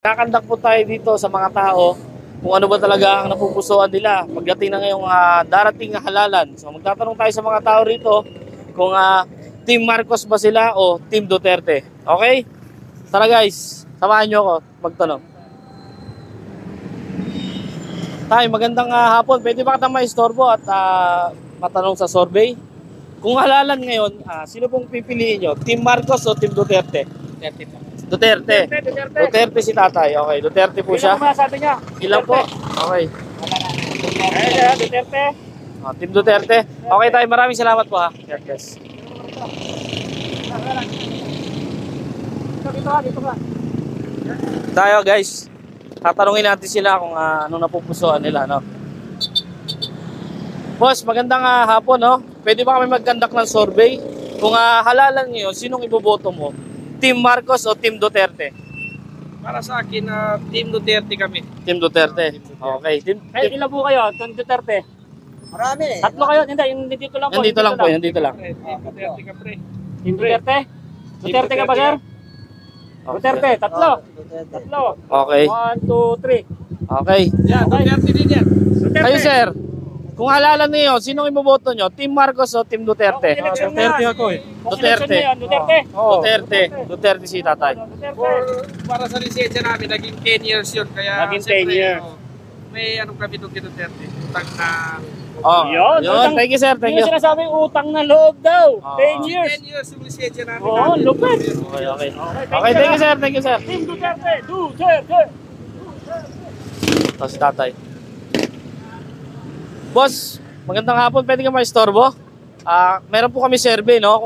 Kakandak po tayo dito sa mga tao kung ano ba talaga ang napupusuan nila pagdating na ngayong darating na halalan. So magtatanong tayo sa mga tao rito kung Team Marcos ba sila o Team Duterte. Okay? Tara guys, samahan nyo ako magtanong. Tay, magandang hapon. Pwede ba kita maistorbo at matanong sa survey? Kung halalan ngayon, sino pong pipiliin nyo? Team Marcos o Team Duterte? Duterte po. Duterte. Duterte si tatay. Okay, Duterte po siya. Ilan po sabi niya? Ilan po? Okay. Duterte. Team Duterte. Okay tayo, maraming salamat po ha. Yes. Dito ka. Tayo guys, tatanungin natin sila kung anong napupusuan nila, no? Boss, magandang hapon, no? Pwede ba kami mag-conduct ng survey? Kung halalan ngayon, sinong iboboto mo? Team Marcos o Team Duterte? Para sa akin, Team Duterte kami. Team Duterte. Okay. Ilan po kayo? Duterte. Marami eh. Tatlo kayo. Hindi, dito lang po. Nandito lang po, nandito lang. Team Duterte ka, pre. Team Duterte? Duterte ka ba, sir? Duterte. Tatlo. Tatlo. Okay. 1, 2, 3. Okay. Yan, Duterte din yan. Duterte. Kayo sir, kung halalan niyo, sinong iboboto nyo? Team Marcos o Team Duterte? Duterte ako eh. Duterte. Duterte. Duterte. Duterte si tatay. Duterte. Para sa lisensya namin, naging 10 years yun. Kaya, Naging 10 siyempre, years. may anong kami doon kay Duterte. Utang na... Oh, Yun, yun. Thank you sir, thank you. Yung sinasabing utang na loob daw. 10 years. 10 years yung lisensya namin. Oo, lupit. Okay, okay. Okay, thank you sir, thank you sir. Team Duterte. Duterte. Ito si tatay. Boss, magandang hapon. Pwede ka ma-istorbo? Meron po kami survey, no?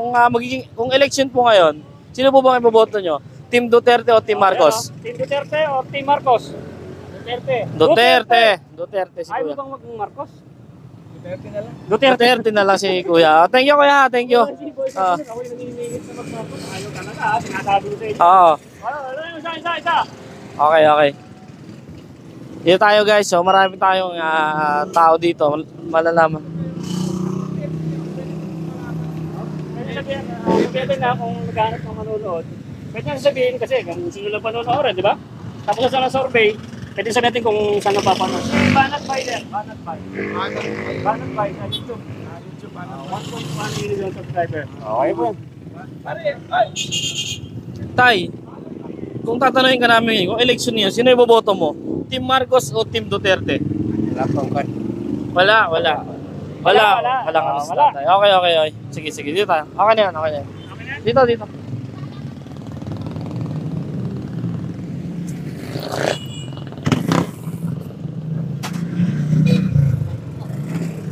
Kung election po ngayon, sino po bang iboboto nyo? Team Duterte o Team Marcos? Team Duterte o Team Marcos? Duterte. Duterte. Duterte si Ayaw mo kuya. bang mag-Marcos? Duterte na lang. Duterte. Duterte na lang si kuya. Thank you kuya, thank you. Ah. Ako yung nanginigit na mag-Marcos. Ayaw talaga ha. Sinasabi ko sa inyo. Oo. Ano yung isa? Okay, okay. Dito tayo guys. So marami tayong tao dito. Malalaman. Pwede sabihin, pwede na kung naghanap ng manonood. Pwede na sabihin kasi kung sino lang panonoorin, di ba? Tapos sa survey, pwede sabihin natin kung saan napapanood. Banat by there. Banat by. Banat by sa YouTube. YouTube, 1.1 million subscriber. Okay po. Tay, kung tatanungin ka namin kung election niyo, sino iboboto mo? Team Marcos o Team Duterte? Wala. Walang ano sa Wala. tatay. Okay. Sige, dito tayo. Okay na yan. Dito.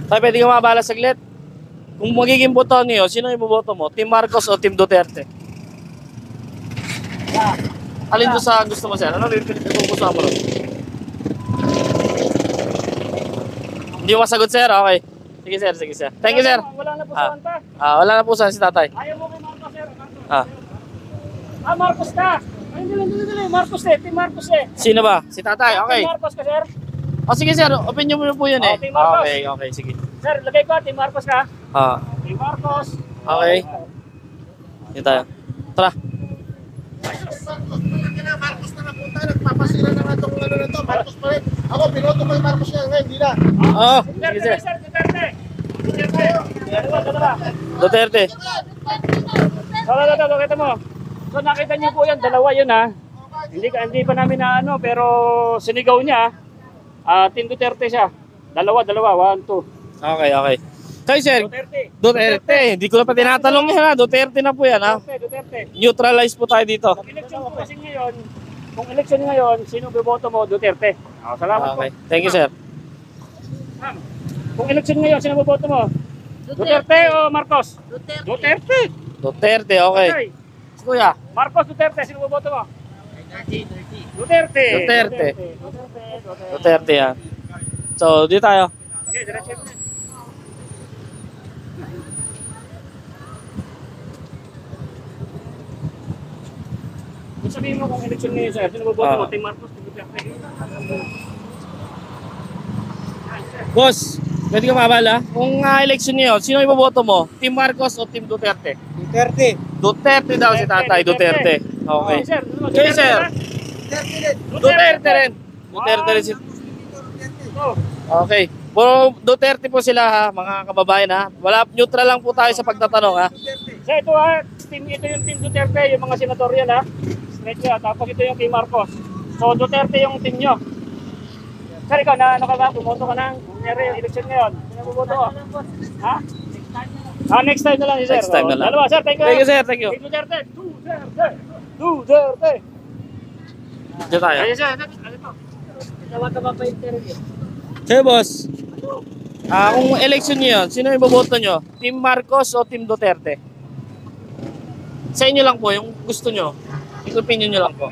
Tay, pwede ka mabala saglit? Kung magiging boto niyo, sino iboboto mo? Team Marcos o Team Duterte? Alin doon sa gusto mo, sir? Ano rin gusto mo ron? Hindi mo masagot, sir? Okay. Sige, sir. Thank you, sir. Wala na po saan pa. Wala na po saan si tatay. Ayaw mo kay Marcos, sir. Ah. Marcos ka. Ay, hindi. Marcos eh. Team Marcos eh. Sino ba? Si tatay. Okay. Team Marcos ka, sir. Sige, sir. Opinion mo na po yun eh. Team Marcos. Okay. Sige. Sir, lagay ko. Team Marcos ka. Team Marcos. Okay. Dito tayo. Tara. Marcos na napunta, nagpapasira na nga itong ano na to. Marcos pa rin. Ako, pinoto ko yung Marcos niya ngayon, hindi na. Sige, sir. Duterte. Dalawa. Duterte. Kita mo. So nakita niyo po yan, dalawa yun ha. Hindi pa namin na ano, pero sinigaw niya. Team Duterte siya. Dalawa. 1, 2. Okay. Kayo, sir. Duterte. Hindi ko na pa tinatanong yan ha. Duterte na po yan ha. Duterte. Neutralize po tayo dito. Kung election po kasi ngayon, sino boboto mo? Duterte. Salamat po. Okay. Thank you, sir. Ma'am, kung election ngayon, sino boboto mo? Duterte o Marcos? Duterte. Duterte, okay. Kuya. Marcos, Duterte, sino boboto mo? Duterte. Duterte yan. So, dito tayo. Okay, diretso mo. Kung sabihin mo kung election ngayon, sir, sino boboto mo? Team Marcos, Team Duterte. Boss, pwede ka mabala? Kung election niyo, sino iboboto mo? Team Marcos o Team Duterte? Duterte. Duterte daw si tatay, Duterte. Okay. Sir, Okay, sir. Duterte rin. Duterte rin si... Oh. Okay. Puro Duterte po sila ha, mga kababayan ha. Wala, neutral lang po tayo sa pagtatanong ha. So ito ha, ito yung team Duterte, yung mga senatorial ha. Straight ha, tapos ito yung kay Marcos. So Duterte yung team nyo. Sir, ikaw na ano ka ba? Bumoto ka ng election ngayon. Sino bumoto ko? Ha? Next time na lang si sir. Next time na lang. Dalawa sir, thank you. Thank you sir, thank you. Team Duterte, Duterte, Duterte. Diyan tayo. Ayun sir, ano ito? Tawa ka ba pa interview? Sir boss, kung election nyo yun, sino iboboto nyo? Team Marcos o Team Duterte? Sa inyo lang po, yung gusto nyo. Yung opinion nyo lang po.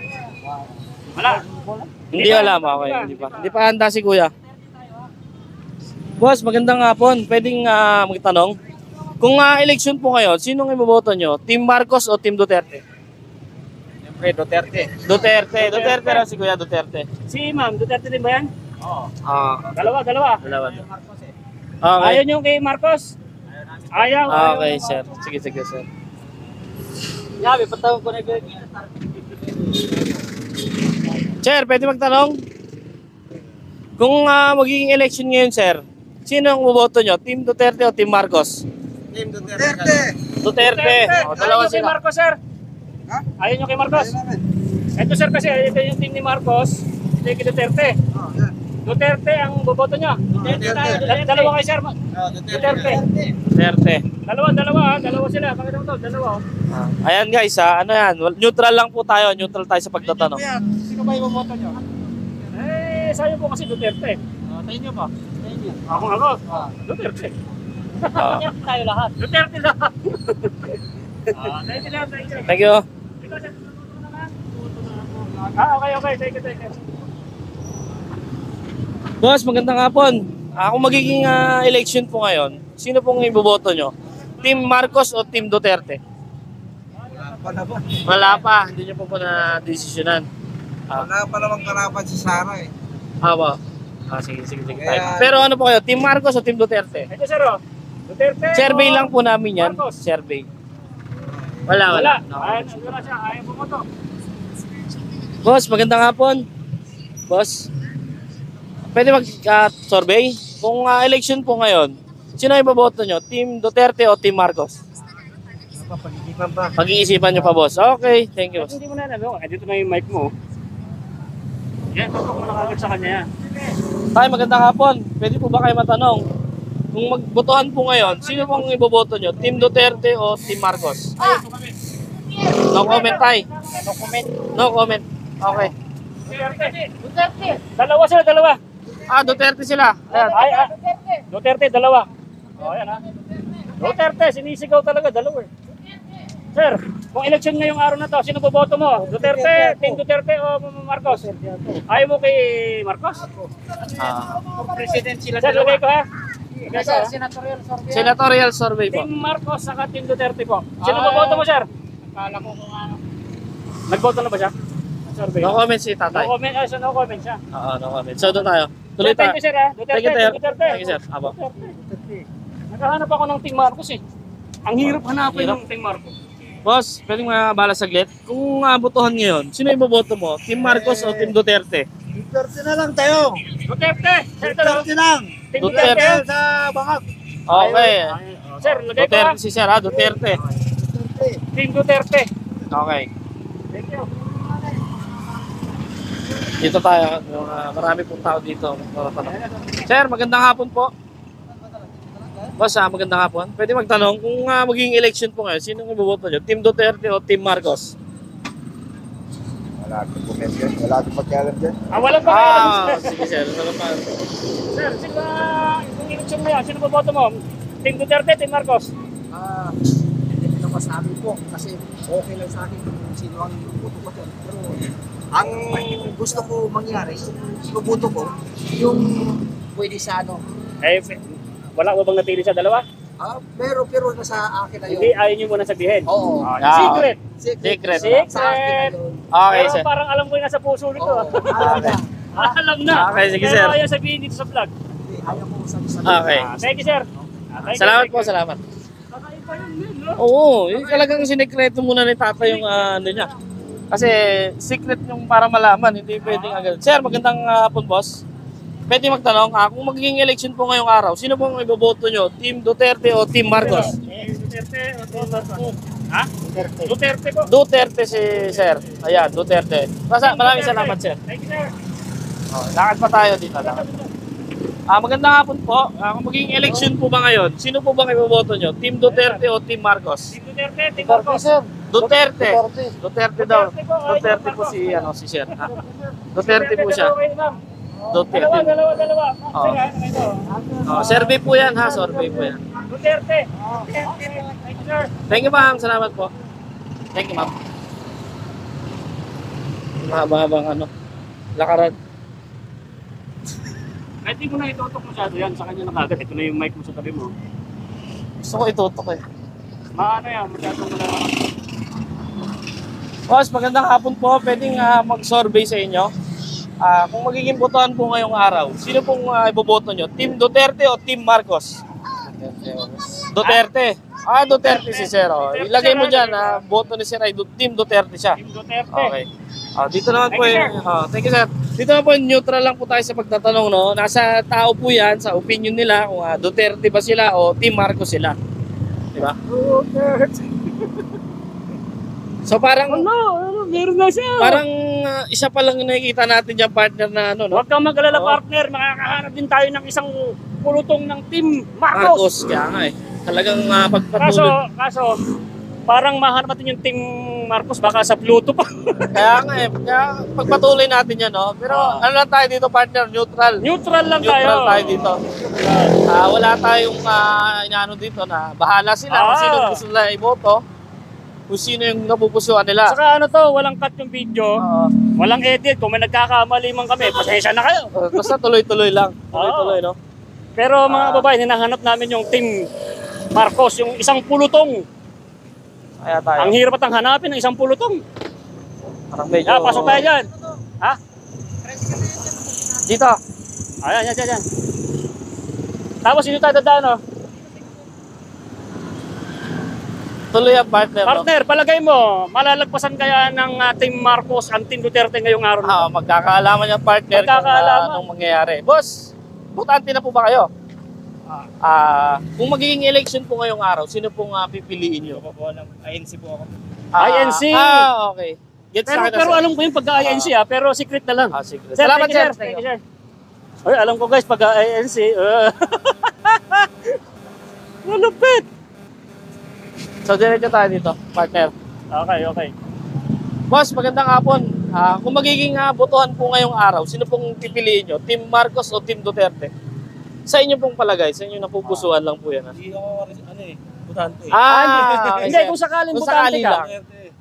Wala. Hindi alam, okay. Hindi pa handa si kuya. Boss, magandang hapon. Pwedeng magtanong? Kung election po ngayon, sino ang iboboto nyo? Team Marcos o Team Duterte? Siyempre, Duterte. Duterte. Duterte lang si kuya, Duterte. Si ma'am, Duterte din ba yan? Dalawa. Dalawa. Okay. Ayaw nyo kay Marcos? Ayaw. Okay, sir. Sige, sir. Yabi, patawag ko na ito. Sir, pwede magtanong? Kung magiging election ngayon, sir, sino ang boboto nyo? Team Duterte o Team Marcos? Team Duterte. Duterte. O, dalawa Ayaw nyo kay sila. Marcos, sir? Ayaw nyo kay Marcos? Ito, sir, kasi ito yung team ni Marcos. Ito yung kay Duterte. Duterte ang boboto nyo. Dalawa kayo, sir. Duterte. Duterte. Dalawa sila. Pakita mo to, dalawa. Ayan guys, ano yan? Neutral lang po tayo. Neutral tayo sa pagtatanong. Sino ba yung boto nyo? Sa'yo po kasi Duterte. Sa inyo ba? Ako. Duterte. Duterte tayo lahat. Duterte lahat. Thank you. Thank you. Okay. Thank you. Boss, magandang hapon. Kung magiging election po ngayon, sino pong iboboto nyo? Team Marcos o Team Duterte? Wala pa. Hindi nyo po na-desisyonan. Wala pa namang karapat si Sara eh. Ba? Sige. Pero ano po kayo? Team Marcos o Team Duterte? Ito, sir. Duterte. Survey lang po namin yan. Marcos. Survey. Wala. Ayaw bumoto. Boss, magandang hapon. Boss, pwede mag-survey? Kung election po ngayon, sino iboboto nyo? Team Duterte o Team Marcos? Pag-iisipan nyo pa, boss. Okay, thank you. Hindi mo na alam. Dito na yung mic mo. Yan, tutok mo na kagad sa kanya yan. Tay, magandang hapon. Pwede po ba kayo matanong? Kung magbotohan po ngayon, sino pong iboboto nyo? Team Duterte o Team Marcos? No comment, Tay. No comment. Okay. Duterte. Dalawa. Duterte sila. Ayan. Duterte, dalawa. Ayan ha. Duterte, sinisigaw talaga, dalawa. Sir, kung election ngayong araw na to, sino boboto mo? Duterte, Team Duterte o Marcos? Ayaw mo kay Marcos? President sila Sir, lagay ko ha. Senatorial survey po. Team Marcos saka Team Duterte po. Sino boboto mo, sir? Akala ko kung ano. Nagboto na ba siya? Survey. No comment si tatay. No comment, so no comment siya. Oo, no comment. So, doon tayo. Tuloy tayo. Thank you, sir ha. Thank you, sir. Thank you, sir. Abo. Naghahanap ako ng Team Marcos eh. Ang hirap hanapin Hirap. ng Team Marcos. Boss, pwedeng mabala saglit. Kung botohan ngayon, sino iboboto mo? Team Marcos o Team Duterte? Duterte na lang tayo. Duterte! Sir, ito Duterte lang. Team Duterte. Duterte. Sa bangag. Okay. Sir, lagay ko ha. Duterte si Sir, ha? Duterte. Team Duterte. Okay. Thank you. Dito tayo. Marami pong tao dito. Sir, magandang hapon po. Boss, magandang hapon. Pwede magtanong, kung magiging election po ngayon, sino ang iboboto nyo? Team Duterte o Team Marcos? Wala akong comment yan. Wala akong pagkalam dyan. Walang pa Sige sir. Ano pa? Sir, sino kung election na yan, sino boboto mo? Team Duterte, Team Marcos? Hindi ko masabi po kasi okay lang sa akin kung sino ang ibubuto ko dyan. Pero ang gusto ko mangyari, ibubuto ko yung pwede sa ano. Wala mo bang napili sa dalawa? Pero nasa akin na yun. Hindi, ayaw nyo muna sabihin. Oo. Secret. Secret. Sa akin na yun. Okay Pero sir. parang alam ko yung nasa puso nito. Oo. Alam na. Okay, sige, Pero sir. ayaw sabihin dito sa vlog. Hindi, ayaw ko sabi. Okay. Thank you, sir. Salamat po, salamat. Kakaiba yun, no? Oo, yung talagang sinekreto muna ni Tata yung ano niya. Kasi secret yung para malaman, hindi pwedeng agad. Sir, magandang hapon, boss. Pwede magtanong, kung magiging election po ngayong araw, sino pong iboboto nyo? Team Duterte o Team Marcos? Duterte o Team Marcos? Ha? Duterte po. Duterte si Sir. Ayan, Duterte. Maraming salamat, Sir. Thank you, sir. Lakad pa tayo dito. Magandang hapon po. Kung magiging election po ba ngayon, sino po bang iboboto nyo? Team Duterte o Team Marcos? Team Duterte, Team Marcos. Duterte. Duterte daw. Duterte po si Sir. Duterte po siya. Duterte. Dalawa. Oh. Survey po yan ha, survey po yan. Duterte. Thank you, sir. Thank you, ma'am. Salamat po. Thank you, ma'am. Mahaba-habang lakaran. Kahit di mo na itutok masyado yan, sa kanya na kagad. Ito na yung mic mo sa tabi mo. Gusto ko itutok eh. Maano yan, masyadong malaman. Boss, magandang hapon po. Pwedeng mag-survey sa inyo. Kung magiging botohan po ngayong araw, sino pong iboboto nyo? Team Duterte o Team Marcos? Duterte. Duterte si Sir. Ilagay mo dyan, boto ni Sir ay Team Duterte siya. Team Duterte. Okay. Dito naman po Thank you, thank you, sir. Dito naman po neutral lang po tayo sa pagtatanong, no. Nasa tao po 'yan sa opinion nila kung Duterte ba sila o Team Marcos sila. Di ba? So parang Meron na siya. parang isa pa lang yung nakikita natin diyan, partner na no. Huwag kang mag-alala, Oo. partner. Makakahanap din tayo ng isang pulutong ng Team Marcos Marcos. kaya nga eh. Talagang Kaso, pagpatuloy. parang mahanap natin yung Team Marcos baka sa Pluto pa. Kaya nga eh. Kaya pagpatuloy natin 'yan, no. Pero ano lang tayo dito, partner, neutral. Neutral lang Neutral tayo. tayo dito. Wala tayong inaano dito na bahala sila kung sino gusto nila iboto, kung sino yung napupusuan nila. Saka walang cut yung video, walang edit. Kung may nagkakamali man kami, pasensya na kayo. Basta tuloy-tuloy lang. Tuloy-tuloy, no? Pero mga babae, hinahanap namin yung Team Marcos, yung isang pulutong. Kaya tayo. Ang hirap at ang hanapin ng isang pulutong. Parang medyo... Pasok tayo dyan. Ha? Dito. Yan. Tapos sino tayo dadaan, Tuloy ang partner, no? Partner, palagay mo, malalagpasan kaya ng Team Marcos ang Team Duterte ngayong araw na? Magkakaalaman yung partner Magkakaalaman. kung anong mangyayari. Boss, butante na po ba kayo? Kung magiging election po ngayong araw, sino pong pipiliin nyo? INC po ako. INC. Okay. Gets sa akin na, Pero sir. alam ko yung pagka-INC pero secret na lang. Secret. Sir, Salamat, thank you, sir. Thank you, sir. Ay, alam ko guys, pagka-INC. Malupit. So, diretso tayo dito, partner. Okay. Boss, magandang hapon. Kung magiging botohan po ngayong araw, sino pong pipiliin nyo? Team Marcos o Team Duterte? Sa inyo pong palagay, sa inyo napupusuan lang po yan. Hindi ako, butante. Okay, Hindi, sir. kung sakaling Kung butante sakali ka. lang.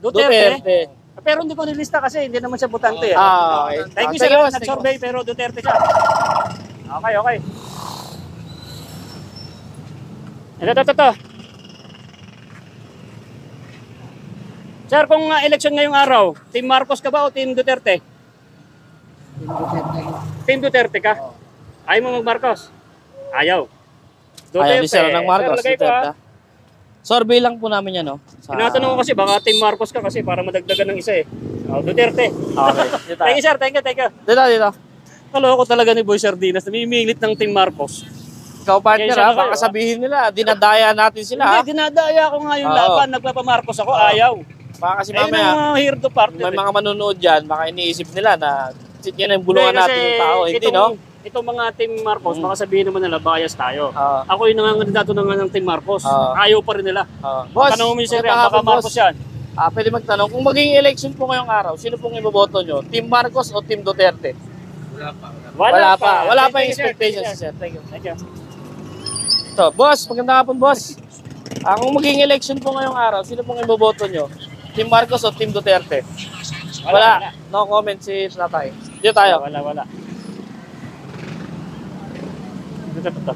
Duterte. Pero hindi ko nilista kasi hindi naman siya butante. Okay. Thank you, Sige, sir. boss. Nag-survey pero Duterte siya. Okay. Ito. Sir, kung election ngayong araw, Team Marcos ka ba o Team Duterte? Team Duterte ka? Ayaw mo mag-Marcos? Ayaw. Ayaw ni Sir ng Marcos. Lagay ko, Duterte. Survey lang po namin yan, no? Tinatanong ko kasi baka Team Marcos ka kasi para madagdagan ng isa eh. Duterte. Okay. Dito. Thank you, sir. Thank you. Dito. Kaloko talaga ni Boy Sardinas. Namimilit ng Team Marcos. Ikaw, partner, Kaya siya baka kayo, sabihin nila, dinadaya natin sila, ha? Hindi, dinadaya ko nga yung Oo. laban. Nagpapamarcos ako, ayaw. Baka kasi Ayun mamaya, ang here to partner. may mga manunood dyan, baka iniisip nila na yan ang bulungan natin yung tao, hindi, no? Itong mga Team Marcos, baka sabihin naman nila, bias tayo. Ako yung nangangandidato na nga ng Team Marcos. Ayaw pa rin nila. Boss, Tanong mo yung sir, magandang baka hapon, Marcos yan. Pwede magtanong, kung magiging election po ngayong araw, sino pong iboboto nyo? Team Marcos o Team Duterte? Wala pa yung expectation, sir. Thank you. Thank you. So, boss, magandang hapon, boss. Kung magiging election po ngayong araw, sino pong iboboto nyo? Team Marcos o Team Duterte? Wala. No comment si Tatay. Dito tayo. Wala. Ito.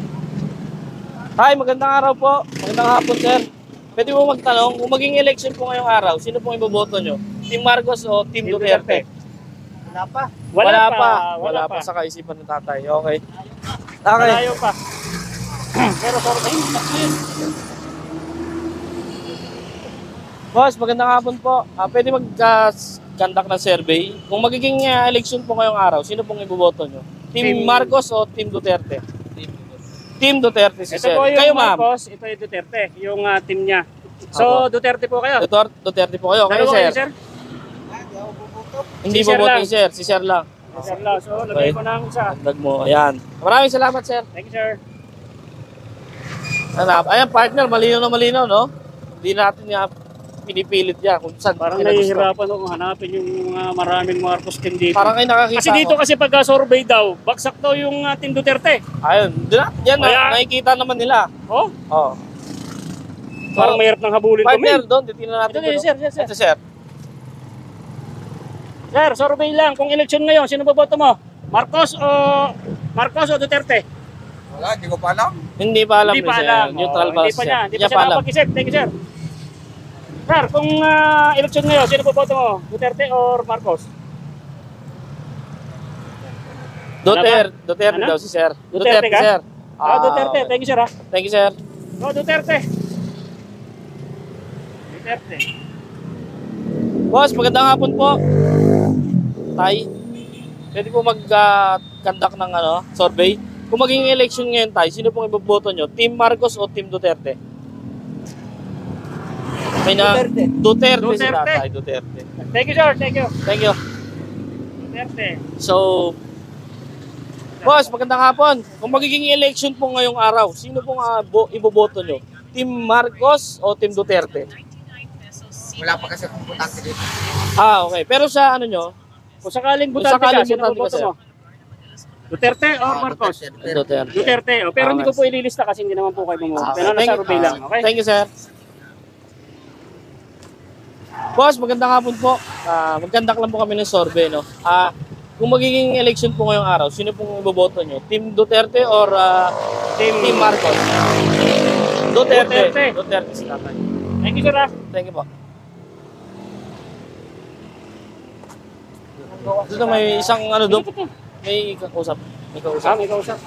Hi, magandang araw po. Magandang hapon, sir. Pwede mo magtanong, kung maging election po ngayong araw, sino pong iboboto nyo? Team Marcos o Team Duterte? Wala pa sa kaisipan ng tatay. Okay. Malayo pa. Pero sorry. Boss, magandang hapon po. Pwede mag-conduct ng survey. Kung magiging election po ngayong araw, sino pong iboboto nyo? Team Marcos o Team Duterte? Team Duterte si Ito Sir. po yung Kayo ma'am? Marcos, ito yung Duterte, yung team niya. So, Duterte po kayo. Duterte po kayo. Kayo Dalawa kayo, Sir? sir? Hindi Si Sir boboto lang. si Sir. Si Sir lang. Sir lang. So, lagay ko ng isa. Dagdag mo. Ayan. Maraming salamat Sir. Thank you, sir. Ayan partner, malinaw na malinaw no? Hindi natin nga pinipilit yan kung saan Parang kinagusto. nahihirapan ako hanapin yung maraming Marcos team dito. Parang kayo nakakita Kasi dito kasi pagka survey daw, baksak daw yung team Duterte. Ayun. Yan Kaya- nakikita naman nila. Oh, Oh. parang mahirap nang habulin Partner kami. doon, titingnan natin. Ito, doon, sir, no? sir, sir. Ito sir. Sir, survey lang. Kung election ngayon, sino boboto mo? Marcos o Duterte? Wala, hindi ko pa alam. Hindi pa alam Hindi ni pa Sir. alam. Neutral Oh, ba hindi pa siya? niya. Hindi pa siya nakapag-isip. Thank you, sir. Sir, kung election ngayon, sino boboto mo? Duterte or Marcos? Duterte Ano? daw si Sir. Duterte ka? Sir. Duterte. okay. Thank you, sir. Ha? Thank you Sir. Duterte. Duterte. Boss, magandang hapon po. Tay, pwede po mag-conduct ng survey. Kung maging election ngayon tayo, sino pong iboboto nyo? Team Marcos o Team Duterte? May na, Duterte sila Duterte. tayo, Duterte. Thank you, sir. Thank you. Thank you. Duterte. So, boss, magandang hapon. Kung magiging election po ngayong araw, sino pong iboboto nyo? Team Marcos o Team Duterte? Wala pa kasi akong butante dito. Okay. Pero sa nyo? Kung sakaling Kung butante sakaling ka, sino butante ka, boboto sir? mo? Duterte or Marcos? Duterte. Duterte. Oh, pero hindi ko Okay. po ililista kasi hindi naman po kayo bumuha. Pero Thank nasa you. survey lang. Okay? Thank you, sir. Boss, magandang hapon po. Magkandak lang po kami ng survey, no? Kung magiging election po ngayong araw, sino pong iboboto nyo? Team Duterte or Team Marcos? Duterte. Duterte. Duterte si tatay. Thank you, sir. Ha? Thank you po. Dito may isang doon. May kausap. May kausap. May kausap.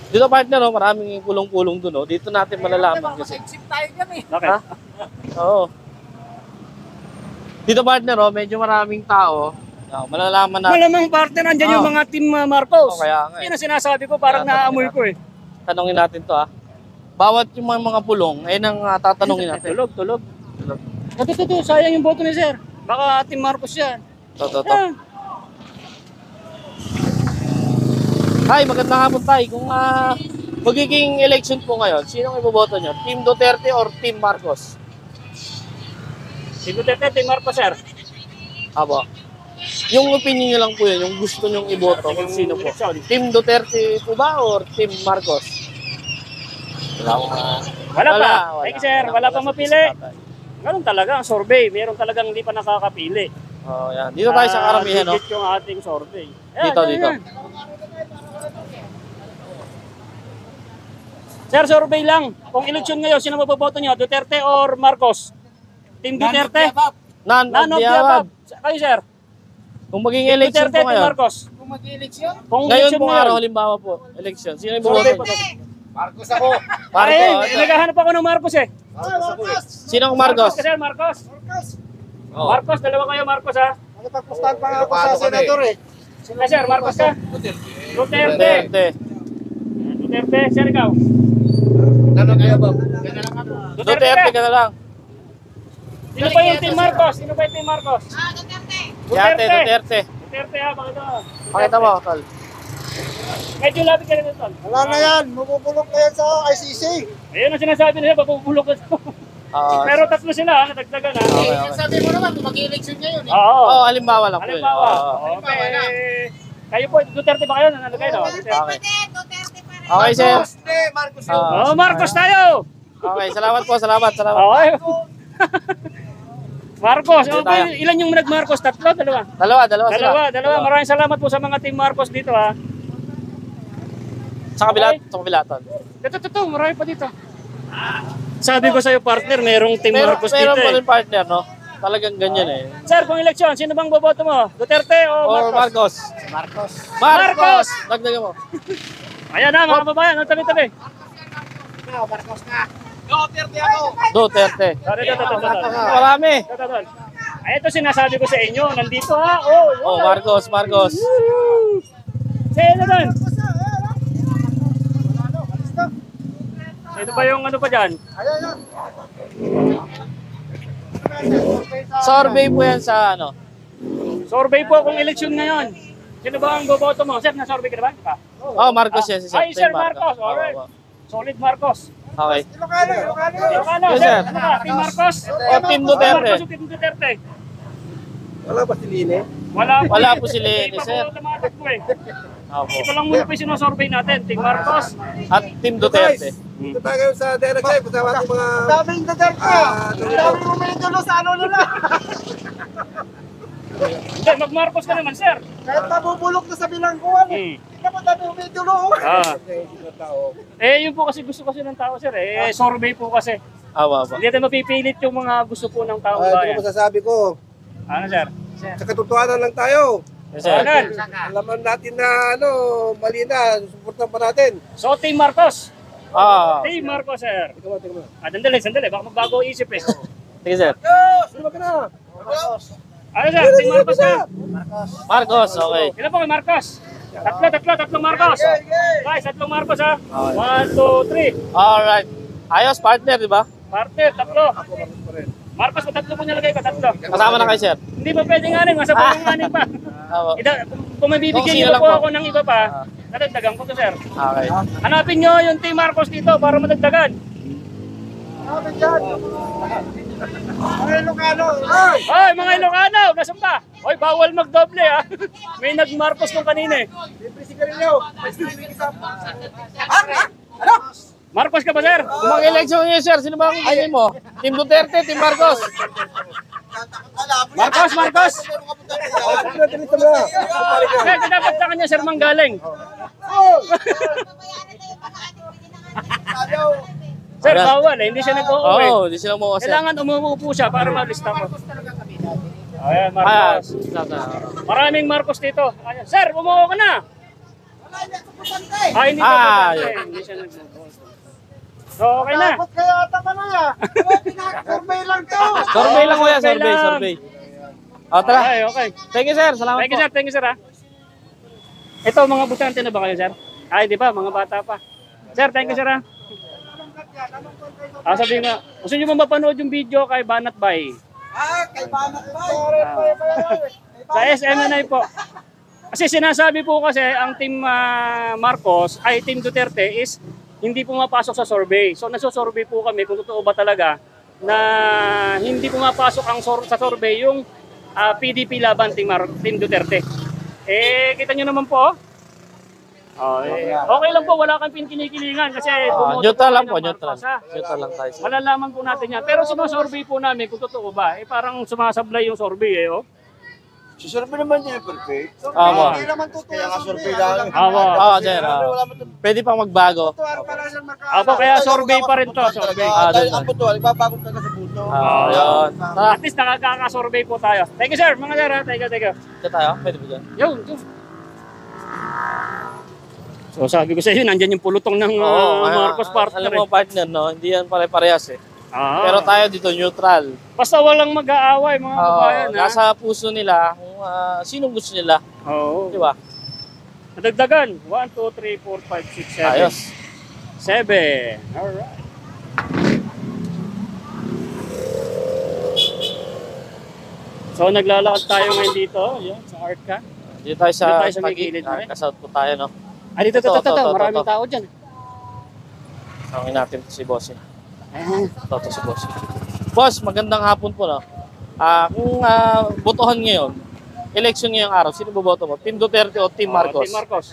Dito partner, no, maraming pulong-pulong doon. No? Dito natin malalaman kasi. Okay. Ha? Oo. Dito partner, oh, medyo maraming tao. Malalaman natin. Malamang partner, andyan yung mga team Marcos. Kaya nga. Yan ang sinasabi ko, parang Kaya naamoy ko eh. Tanungin natin to Bawat yung mga pulong, ayun ang tatanungin natin. Tulog. Ito, sayang yung boto ni sir. Baka team Marcos yan. To. Ah, Hi, magandang hapon tayo. Kung magiging election po ngayon, sino ang iboboto nyo? Team Duterte or Team Marcos? si Duterte, team Marcos, sir. Aba. Yung opinion nyo lang po yun, yung gusto nyong iboto, kung sino po. Team Duterte po ba or Team Marcos? Wala pa. Thank you, sir. Wala pang mapili. Si tatay. Ganun talaga ang survey. Meron talagang hindi pa nakakapili. Oh, yan. Dito tayo sa karamihan, no? Legit yung ating survey. Dito. Sir, survey lang. Kung election ngayon, sino maboboto nyo? Duterte or Marcos? Team Duterte? None None of of the the above. above. Kayo, sir. Kung magiging Team election Duterte, po Team ngayon, Marcos. Kung ngayon election pong ngayon. araw, halimbawa po, election, sino yung iboboto nyo? Marcos ako. Pare, Marcos. naghahanap ako ng Marcos eh. Sino ang Marcos? Marcos, sir, Marcos. Oh. Marcos, dalawa kayo, Marcos ha. Nakapagpustahan pa nga ako sa senador eh. Sir, sir, Marcos ka. Duterte. Duterte. Duterte, sir, ikaw. Duterte ka na lang. Sino pa yung Team Marcos? Sino pa yung Team Marcos? Duterte. Duterte ha, pakita mo. Pakita mo, tol. Medyo lapit ka rin doon. Wala na yan, mabubulok na yan sa ICC. Ayun ang sinasabi nila, mapupulok na ito. Pero tatlo sila, nadagdagan ha. Okay. Sabi mo naman, kung mag-election ngayon eh. Oo. Oh, halimbawa lang po yun. Halimbawa. Oo. Okay. Kayo po, Duterte ba kayo? Nanalo kayo, no? Okay. Okay, sir. Marcos. Ah, Marcos tayo! okay, salamat po, salamat. Okay. Marcos, Dito tayo. ilan yung nag-Marcos? Tatlo, dalawa? Dalawa sila. Dalawa. Maraming salamat po sa mga Team Marcos dito ha. Sa kabila, Okay. sa kabila, tol. Ito, marami pa dito. Sabi ko sa'yo partner, merong Team Marcos dito Meron pa eh. rin partner, no? Talagang ganyan eh. Sir, kung eleksyon, sino bang boboto mo? Duterte o Or Marcos? Marcos. Marcos! Dagdagan mo. Ayan na, mga kababayan, ang tabi-tabi. Duterte ako. Duterte. Ito. Marami. Ay, ito sinasabi ko sa inyo. Nandito ha. Oh, Oh, Marcos. Sino doon? Ito ba yung ano pa dyan? Survey po yan sa ano. Survey po kung eleksyon ngayon. Sino ba ang boboto mo? Sir, na-survey ka na ba? Oh, Marcos yan si Sir. Ay, Sir Marcos. Alright. Solid Marcos. Okay. Ilocano, Yes, Sir. sir. Ano ka? Team Marcos? O, Team Marcos Duterte. o Team Duterte? Wala ba si Line? Wala po si Lene, sir. Hindi pa po tumatakbo eh. Opo. Ito lang muna po yung sinusurvey natin. Team Marcos. At Team Duterte. Ito tayo sa DLXI, kasama ating mga... Daming Duterte! Daming umidulo sa ano nila! Hindi, mag-Marcos ka naman, sir. Kahit nabubulok na sa bilangguan eh. Hindi mo daming umidulo. Eh, yun po kasi gusto kasi ng tao, sir. Eh, survey po kasi. Awa. Hindi natin mapipilit yung mga gusto po ng taong Ito bayan. masasabi ko. Ano, sir? Sa katotohanan lang tayo. Yes, sir. Ano? Alaman natin na mali na, suportan pa natin. So, Team Marcos. Ah, Team Marcos, sir. Tingnan mo. Sandali. Baka magbago ang isip eh. sige, sir. Sino ba ka na? Ano, sir? Team Marcos, sir. Marcos, okay. Ilan po kay Marcos? Tatlong Marcos. Guys, tatlong Marcos, ha? 1, 2, 3. Alright. Ayos, partner, di ba? Partner, tatlo. Marcos, tatlo po nilagay ko, tatlo. Kasama na kayo, sir. Hindi ba pwedeng aning? Masa po yung aning pa. Awa. Kung may Kung bibigyan sino niyo lang po po. ako ng iba pa, nadagdagan ko to, sir. Okay. Hanapin nyo yung Team Marcos dito para madagdagan. Sabi dyan. Mga Ilocano. Ay! Hoy, mga Ilocano, nasan ba? Hoy, bawal magdoble, ha? May nag-Marcos nung kanina, eh. Libre sigarilyo. Marcos ka ba, sir? Kung mag-election niyo, sir, sino ba ang tingin mo? Team Duterte, Team Marcos? Marcos! Sir, dapat sa kanya, sir, manggaling. Sir, bawal, eh. Hindi siya nag-uuwi. Oo, di sila mo, sir. Kailangan umuupo siya para malista mo. Ayan, Ah, Marcos. Maraming Marcos dito. Ayan. Sir, umuo ka na. Hindi Ah, pa yun. hindi siya nag-uupo. So, okay na. Bakit kaya ata ka na ya? Pinaka-survey lang to. Survey lang kuya, Survey lang. survey. O, tara. Okay. Thank you, sir. Salamat Thank you, po. sir. Thank you, sir, ha. Ito, mga butante na ba kayo, sir? Ay, di ba? Mga bata pa. Sir, thank you, sir, ha. Sabihin nga, gusto nyo ba mapanood yung video kay Banat Bay? Kay Banat ba? Sa SMNI po. Kasi sinasabi po kasi ang Team Marcos, ay Team Duterte is hindi pumapasok sa survey. So nasa-survey po kami kung totoo ba talaga na hindi pumapasok ang sa survey yung PDP laban Team Duterte. Eh, kita nyo naman po. Okay lang po, wala kang kinikilingan kasi Neutral lang po, ng neutral. Marcos, ha? Neutral lang tayo, sir. Malalaman po natin yan. Pero sino-survey po namin kung totoo ba. Eh parang sumasablay yung survey eh. Oh. Susurvey naman niya yung perfect. Awa. Hindi naman totoo Kaya nga yung survey survey. lang. Awa. Oo, sir. Pwede pang magbago. Tuwar pala siya Apo, kaya survey pa rin to. Survey. Dahil ang buto, igbabagong ka sa buto. Yun. Tara, At least nakaka-survey po tayo. Thank you, sir. Mga sir, ha? Thank you. ito tayo. Pwede ba dyan? Yun. So sabi ko sa iyo, nandyan yung pulutong ng Marcos partner. Alam mo, partner, no? Hindi yan pare-parehas, eh. Pero tayo dito, neutral. Basta walang mag-aaway, mga kabayan. ha? Nasa puso nila kung sinong gusto nila. Oo. Di ba? Nadagdagan. 1, 2, 3, 4, 5, 6, 7. Ayos. 7. Alright. So naglalakad tayo ngayon dito, yun, sa Arca. Dito tayo sa Dito tayo sa may Taguig. gilid, eh. Kasouth po tayo, no? Dito. Ito. Maraming tao dyan. Tawagin natin si Boss. Ito si Boss. Boss, magandang hapon po, no? Kung botohan ngayon, election ngayong araw, sino boboto mo? Team Duterte o Team Marcos? Team Marcos.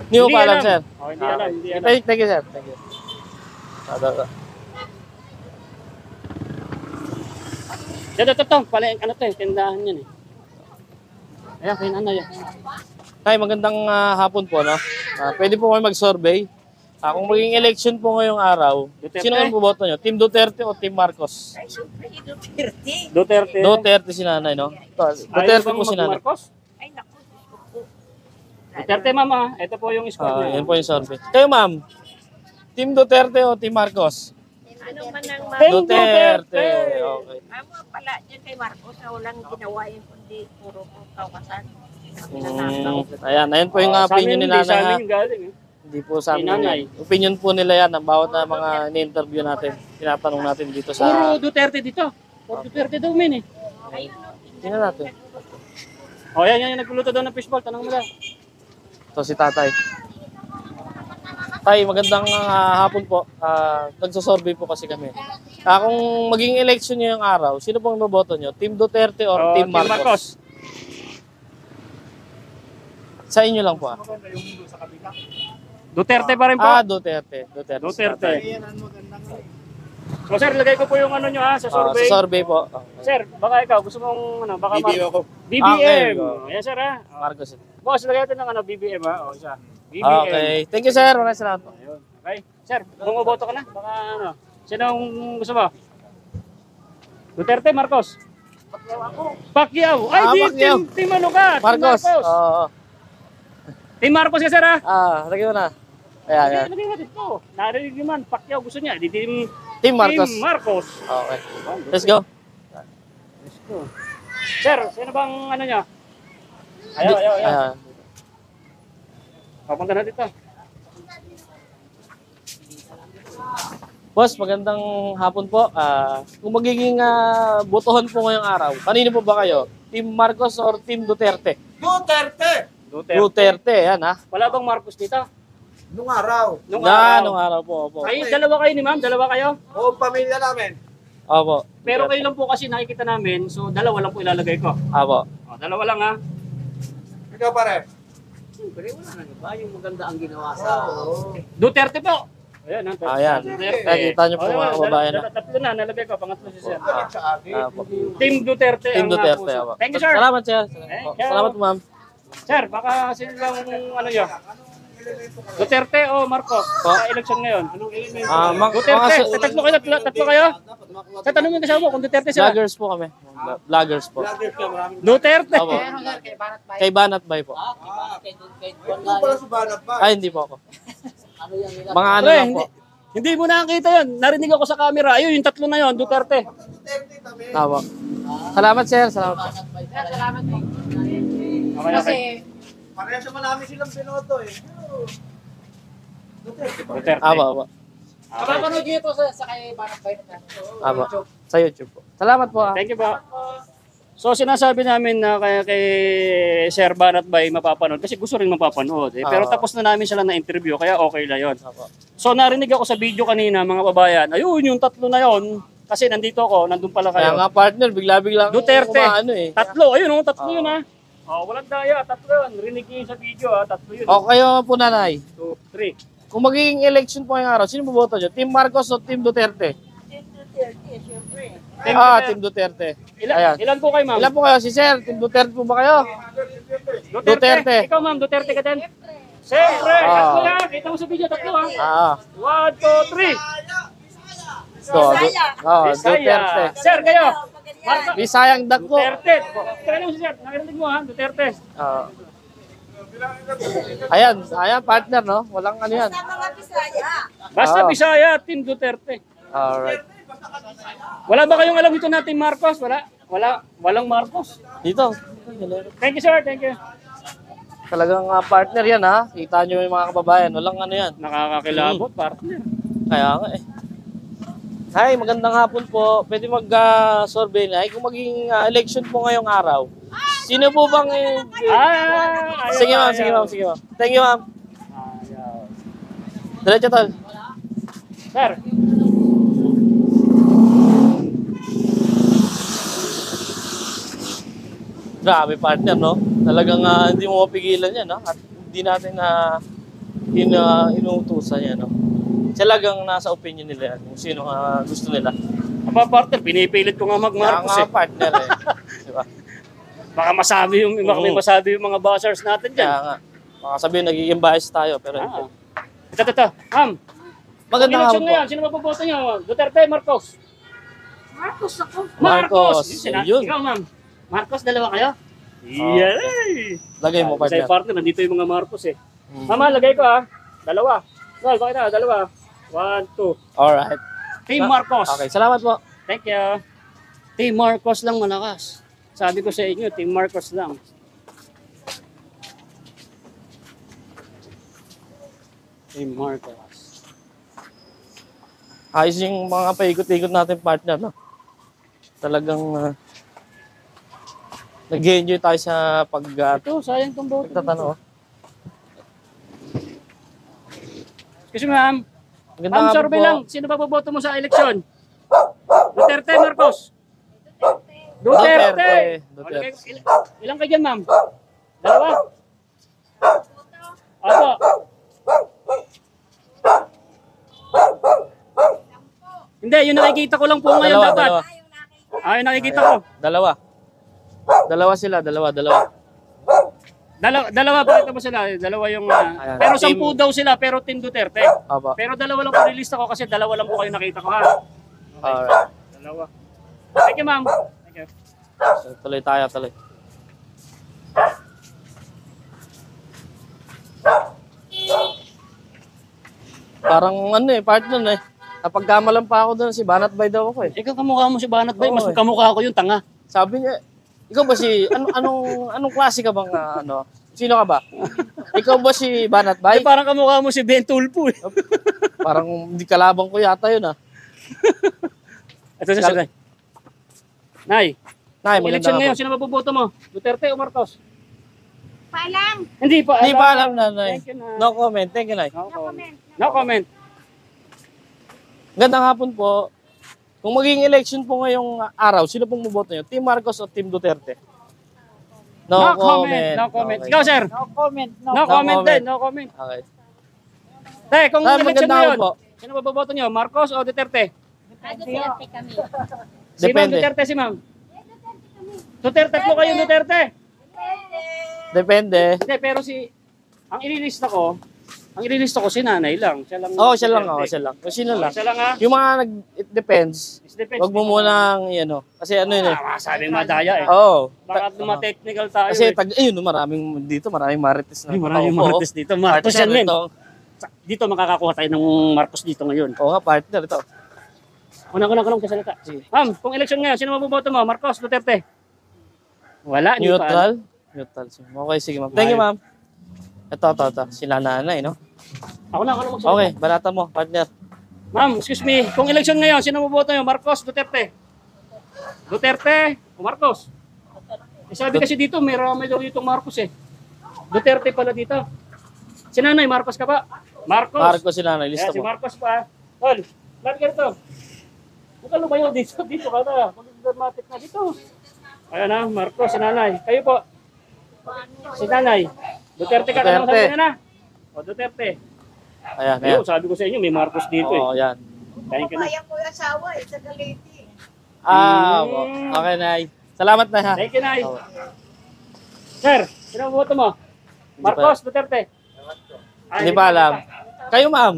Hindi mo pa alam, sir? Hindi alam. Thank you, sir. Thank you. Ito. Pala, ano to, tindahan yan eh. Ayan, kay nanay. Hi, magandang hapon po, no? Pwede po kayo mag-survey. Kung maging election po ngayong araw, Duterte? sino ang boboto nyo? Team Duterte o Team Marcos? Duterte. Duterte si nanay, no? Duterte po si nanay. Marcos? Duterte, mama. Ito po yung score niya. Yan po yung survey. Kayo, ma'am? Team Duterte o Team Marcos? Ano, naman ng Team Duterte. Okay. Amo pala dyan kay Marcos na walang ginawa yun kundi puro po kawasan. Ayan po yung opinion nila Sa na amin yung galing. hindi po sa amin. Inanay. Opinion po nila yan ang bawat na mga ni-interview natin. Tinatanong natin dito sa... Puro Duterte dito. Puro Duterte daw, men eh. Tingnan natin. O, yan, nagluluto daw ng fishball. Tanong mo lang. Ito si Tatay. Tay, magandang hapon po. Nagsosurvey po kasi kami. Kung maging election nyo yung araw, sino pong boboto nyo? Team Duterte or Team Marcos? Sa inyo lang po. Duterte pa rin po. Duterte. Duterte. So, sir, lagay ko po yung ano nyo ha, sa Sa survey. survey po. Sir, baka ikaw, gusto mong, ano, baka BBM ako. BBM. Okay. Ayan, sir ha. Marcos. Boss, lagay natin ng ano, BBM ha. O, isa. BBM. Okay. Thank you, sir. Maraming salamat po. Ayun. Okay. Sir, bumoboto ka na. Baka ano. Sinong gusto mo? Duterte, Marcos? Pacquiao. Ay, di, Pacquiao. team ano ka? Team Marcos. Oo. Team Marcos ka, sir ha. Lagyan mo na. Ayan. Lagay natin ito. Narinig naman, Pacquiao gusto niya. Di Team Marcos. Team Marcos. Okay. Let's go. Let's go. Sir, sino bang ano niya? Ayaw. Ayan. Papunta na dito. Boss, magandang hapon po. Kung magiging botohan po ngayong araw, kanino po ba kayo? Team Marcos or Team Duterte? Duterte! Duterte, yan ha. Wala bang Marcos dito? Nung araw. Nung Nung araw po. Opo. Ay, dalawa kayo ni ma'am? Dalawa kayo? O pamilya namin. Opo. Pero kayo lang po kasi nakikita namin, so dalawa lang po ilalagay ko. Opo. O, dalawa lang ha. Ikaw pare. Siyempre, wala na ba? Yung maganda ang ginawa sa... Duterte po. Ayan ha. Ayan. Kita niyo po mga kababayan na. Tatlo na, nalagay ko. Pangatlo si sir. Sa akin. Opo. Team Duterte Team ang Duterte. puso. Opo. Thank you, sir. Salamat, sir. you. Salamat po, ma'am. Sir, baka sino lang ano yun? Duterte o Marcos sa election ngayon? Duterte, tatlo kayo? Sa tanong yung kasama mo kung Duterte sila. Vloggers po kami. Vloggers po. Duterte. Opo. Kay Banat Bay po. Ito pala sa banat ba? Ay, hindi po ako. Mga ano Pre, lang po. hindi mo nakakita yun. Narinig ako sa camera. Ayun, yung tatlo na yun, Duterte. Duterte kami. Opo. Salamat, sir. Salamat po. Okay. Parehas naman namin silang binoto eh. Duterte pa. Duterte. Opo, opo. Kapapanood nyo ito sa kay Banat Bay na Opo. Sa YouTube po. Salamat po. Thank you po. So sinasabi namin na kay Sir Banat Bay mapapanood kasi gusto rin mapapanood. Pero tapos na namin sila na interview kaya okay na yon. Opo. So narinig ako sa video kanina mga babayan, ayun yung tatlo na yon. Kasi nandito ako, nandun pala Kaya kayo. nga partner, bigla-bigla Duterte. ano eh. Tatlo, ayun oh, tatlo yun ha. Oh, walang daya, tatlo yun. Rinig niyo yun sa video ha, tatlo yun. O kayo po, nanay. 2, 3. Kung magiging election po ngayong araw, sino boboto nyo? Team Marcos o Team Duterte? Team Duterte. Ayan. Ilan po kayo ma'am? Ilan po kayo? Si Sir, Team Duterte po ba kayo? Duterte. Ikaw ma'am, Duterte ka din? Siyempre, tatlo yan. Kita mo sa video, tatlo ha. 1, 2, 3. Duterte. Sir, kayo. Marcos. Bisayang dag po. Duterte. Try mo si Sir, nakarinig mo ha, Duterte. Ayan, partner, no? Walang ano yan. Basta Bisaya, Team Duterte. Alright. Wala ba kayong alam dito na Team Marcos? Walang Marcos. Dito. Thank you sir, thank you. Talagang partner yan, ha? Kita nyo yung mga kababayan. Walang ano yan. Nakakakilabot, partner. Kaya nga eh. Hi, magandang hapon po. Pwede mag-survey na. Kung maging election po ngayong araw, sino po bang... Sige ma'am. Thank you ma'am. Diretso tol. Sir. Grabe partner, no? Talagang hindi mo mapigilan yan, no? At hindi natin inuutusan yan, no? Talagang nasa opinion nila yan, kung sino gusto nila. Aba partner, pinipilit ko nga mag-Marcos Kaya nga partner eh. Diba? Baka may masabi yung mga bashers natin dyan. Kaya nga. Baka sabihin, nagiging bias tayo, pero hindi. Ito. Ma'am, Magandang election hapon po. ngayon, sino maboboto niyo? Duterte, Marcos? Marcos ako. Marcos, yun. Ikaw ma'am. Marcos, dalawa kayo? Yay! Lagay mo Sa'yo partner. partner, nandito yung mga Marcos eh. Mama, lagay ko ha. Dalawa. Bakit na? Dalawa. 1, 2. Alright. Team Marcos. Okay, salamat po. Thank you. Team Marcos lang malakas. Sabi ko sa inyo, Team Marcos lang. Team Marcos. Ayos yung mga paikot-ikot natin partner, no? Talagang nag-enjoy tayo sa Ito, sayang itong boto. pagtatanong. Kasi ma'am, Maganda ma'am, nga survey po. lang. Sino ba boboto mo sa eleksyon? Duterte, Marcos? Duterte. Duterte. Ilang kayo dyan, ma'am? Dalawa? Opo. Hindi, yung nakikita ko lang po ngayon Dalawa, dapat. dalawa. Ah, yung nakikita ko. Dalawa. Dalawa sila, dalawa. Dalawa pa ito mo sila. Dalawa yung... Ayan. pero Team- 10 daw sila, pero Team Duterte. Opo. Pero dalawa lang po release ako kasi dalawa lang po kayo nakita ko, ha? Alright. Dalawa. Thank you, ma'am. Thank you. So, tuloy tayo, tuloy. Parang ano partner napagkamalan pa ako doon, si Banat Bay daw ako eh. Ikaw kamukha mo si Banat Bay, Oo, mas eh. kamukha ko yung tanga. Sabi niya, ikaw ba si, anong klase ka bang, sino ka ba? Ikaw ba si Banat Ay, Bay? parang kamukha mo si Ben Tulpo eh. Parang hindi kalabang ko yata yun ah. Ito siya Nay. Nay, Nay, ang maganda eleksyon nga ngayon, po. sino maboboto mo? Duterte o Marcos? Paalam. Hindi pa. Hindi pa alam na, Nay. Thank you, Nay. No comment, thank you, Nay. No No comment. comment. No comment. Gandang hapon po. Kung magiging election po ngayong araw, sino pong maboto nyo? Team Marcos o Team Duterte? No comment. No comment. Okay. Ikaw, sir? No comment. No comment comment. din. No comment. Okay. Te, kung Tay, election magandang ngayon, hapon po. sino maboboto nyo? Marcos o Duterte? Duterte kami. Si Ma'am Depende. Duterte, si Ma'am. Duterte po kayong Duterte. Depende. Hindi, pero ang ililista ko si nanay lang. Siya lang. Oo, siya lang. Duterte. Siya lang. Kung sino lang. Siya lang ha. Yung mga it depends. It depends. Wag mo munang, kasi ano yun eh. Sabi madaya eh. Oo. Baka technical tayo Kasi eh. ayun, maraming marites na. Maraming tao po. Marcos dito. Marcos yan, men. Ito. Dito makakakuha tayo ng Marcos dito ngayon. Oo nga, partner ito. Unang kasalita. Sige. Ma'am, kung election ngayon, sino maboboto mo? Marcos, Duterte? Wala. hindi pa. Neutral? Neutral. Okay, sige ma'am. Thank you ma'am. Ito. Sila nanay, no? Ako na magsalita. Okay, balata mo, partner. Ma'am, excuse me. Kung election ngayon, sino maboboto mo? Marcos, Duterte? Duterte o Marcos? Eh, sabi kasi dito, may daw ditong Marcos eh. Duterte pala dito. Si nanay, Marcos ka ba? Marcos. Marcos sila nanay, lista Ayan, si mo. Marcos pa. Tol, bakit ganito? Huwag ka lumayo dito. Dito ka na. Mag-dramatic na dito. Ayan na, Marcos, si nanay. Kayo po. Si nanay. Duterte ka na. Duterte. Sabi na. O, Duterte. Ayan. Ayun, sabi ko sa inyo, may Marcos dito Oo, eh. yan. Thank you na. Kaya ko yung asawa sa Galiti. Po. Okay, nay. Salamat na ha. Thank you, Nay. Oo. Sir, sino ang boto mo? Marcos, Duterte? Ay, Hindi pa alam. Kayo ma'am.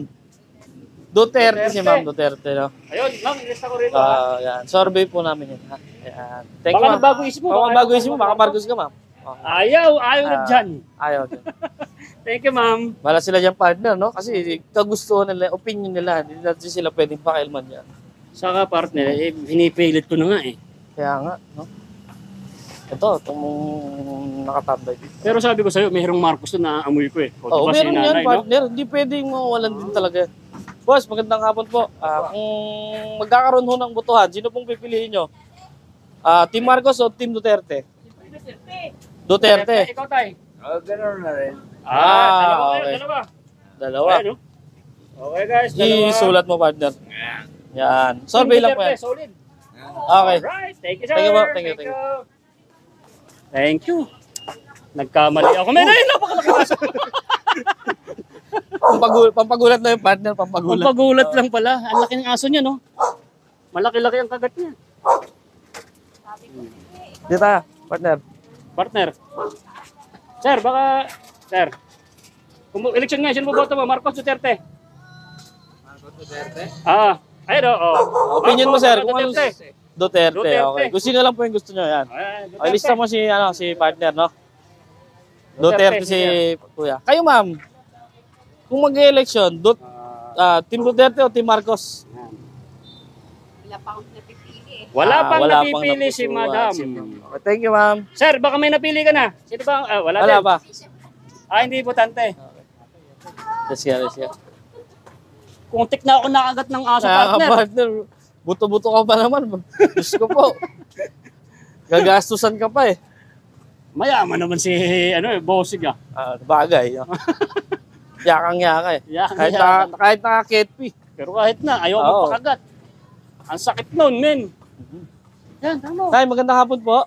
Duterte si ma'am Duterte, no? Ayun, ma'am, ilista ko rito. ha? Yan. Survey po namin yun, ha? Ayan. Thank you, Baka ma'am. nagbago isip mo. Baka bago isip mo, baka Marcos ka, ma'am. Oh. Ayaw na dyan. Ayaw. Thank you, ma'am. Wala sila dyan partner, no? Kasi kagustuhan nila, opinion nila, hindi natin sila pwedeng pakialman yan. Saka partner, hinipilit ko na nga eh. Kaya nga, no? Ito, itong nakatambay dito. Pero sabi ko sa'yo, mayroong Marcos na naamoy ko eh. O, Oo, diba si meron yan, nanay, no? partner. Hindi pwedeng mawalan din talaga. Boss, magandang hapon po. Kung magkakaroon ho ng botohan, sino pong pipiliin nyo? Team Marcos o Team Duterte? Duterte. Ikaw, tay. Ganun na rin. Dalawa kayo, okay. dalawa. Dalawa. Ayan, no? Okay, guys, dalawa. Isulat mo, partner. Yan. Survey lang po yan. Solid. Okay. Alright, thank you, sir. Thank you po, thank you. Thank you. Nagkamali ako. May napakalaki aso. Pampagulat na yung partner, pampagulat. Pampagulat lang pala. Ang laki ng aso niya, no? Malaki-laki ang kagat niya. Dito tayo, partner. Partner. Sir, baka... Sir. Kung election nga, sino mo boto mo? Marcos Duterte? Marcos Duterte? Ayun, oo. Opinion mo, Marcos sir, o kung ano Duterte? Duterte, Duterte. okay. Kung sino lang po yung gusto nyo, yan. Duterte. Okay, lista mo si partner, no? Duterte si kuya. Kayo, ma'am. Kung mag-election, Team Duterte o Team Marcos? Wala pa akong napipili eh. Wala pang wala napipili si napupusuan Madam. si ma'am. Okay, thank you, ma'am. Sir, baka may napili ka na. Sino ba? Wala Wala din. pa. Hindi importante. Let's go. Kuntik na ako nakagat ng aso, Ah, partner. partner. Buto-buto ka pa naman. Diyos ko po. Gagastusan ka pa eh. Mayaman naman si Bossig ah. Bagay. Yakang-yaka eh. Yakang-yaka. Kahit naka-ketpi. Pero kahit na, ayaw Oo. magpakagat. Ang sakit nun, men. Yan, tama. Tay, magandang hapon po.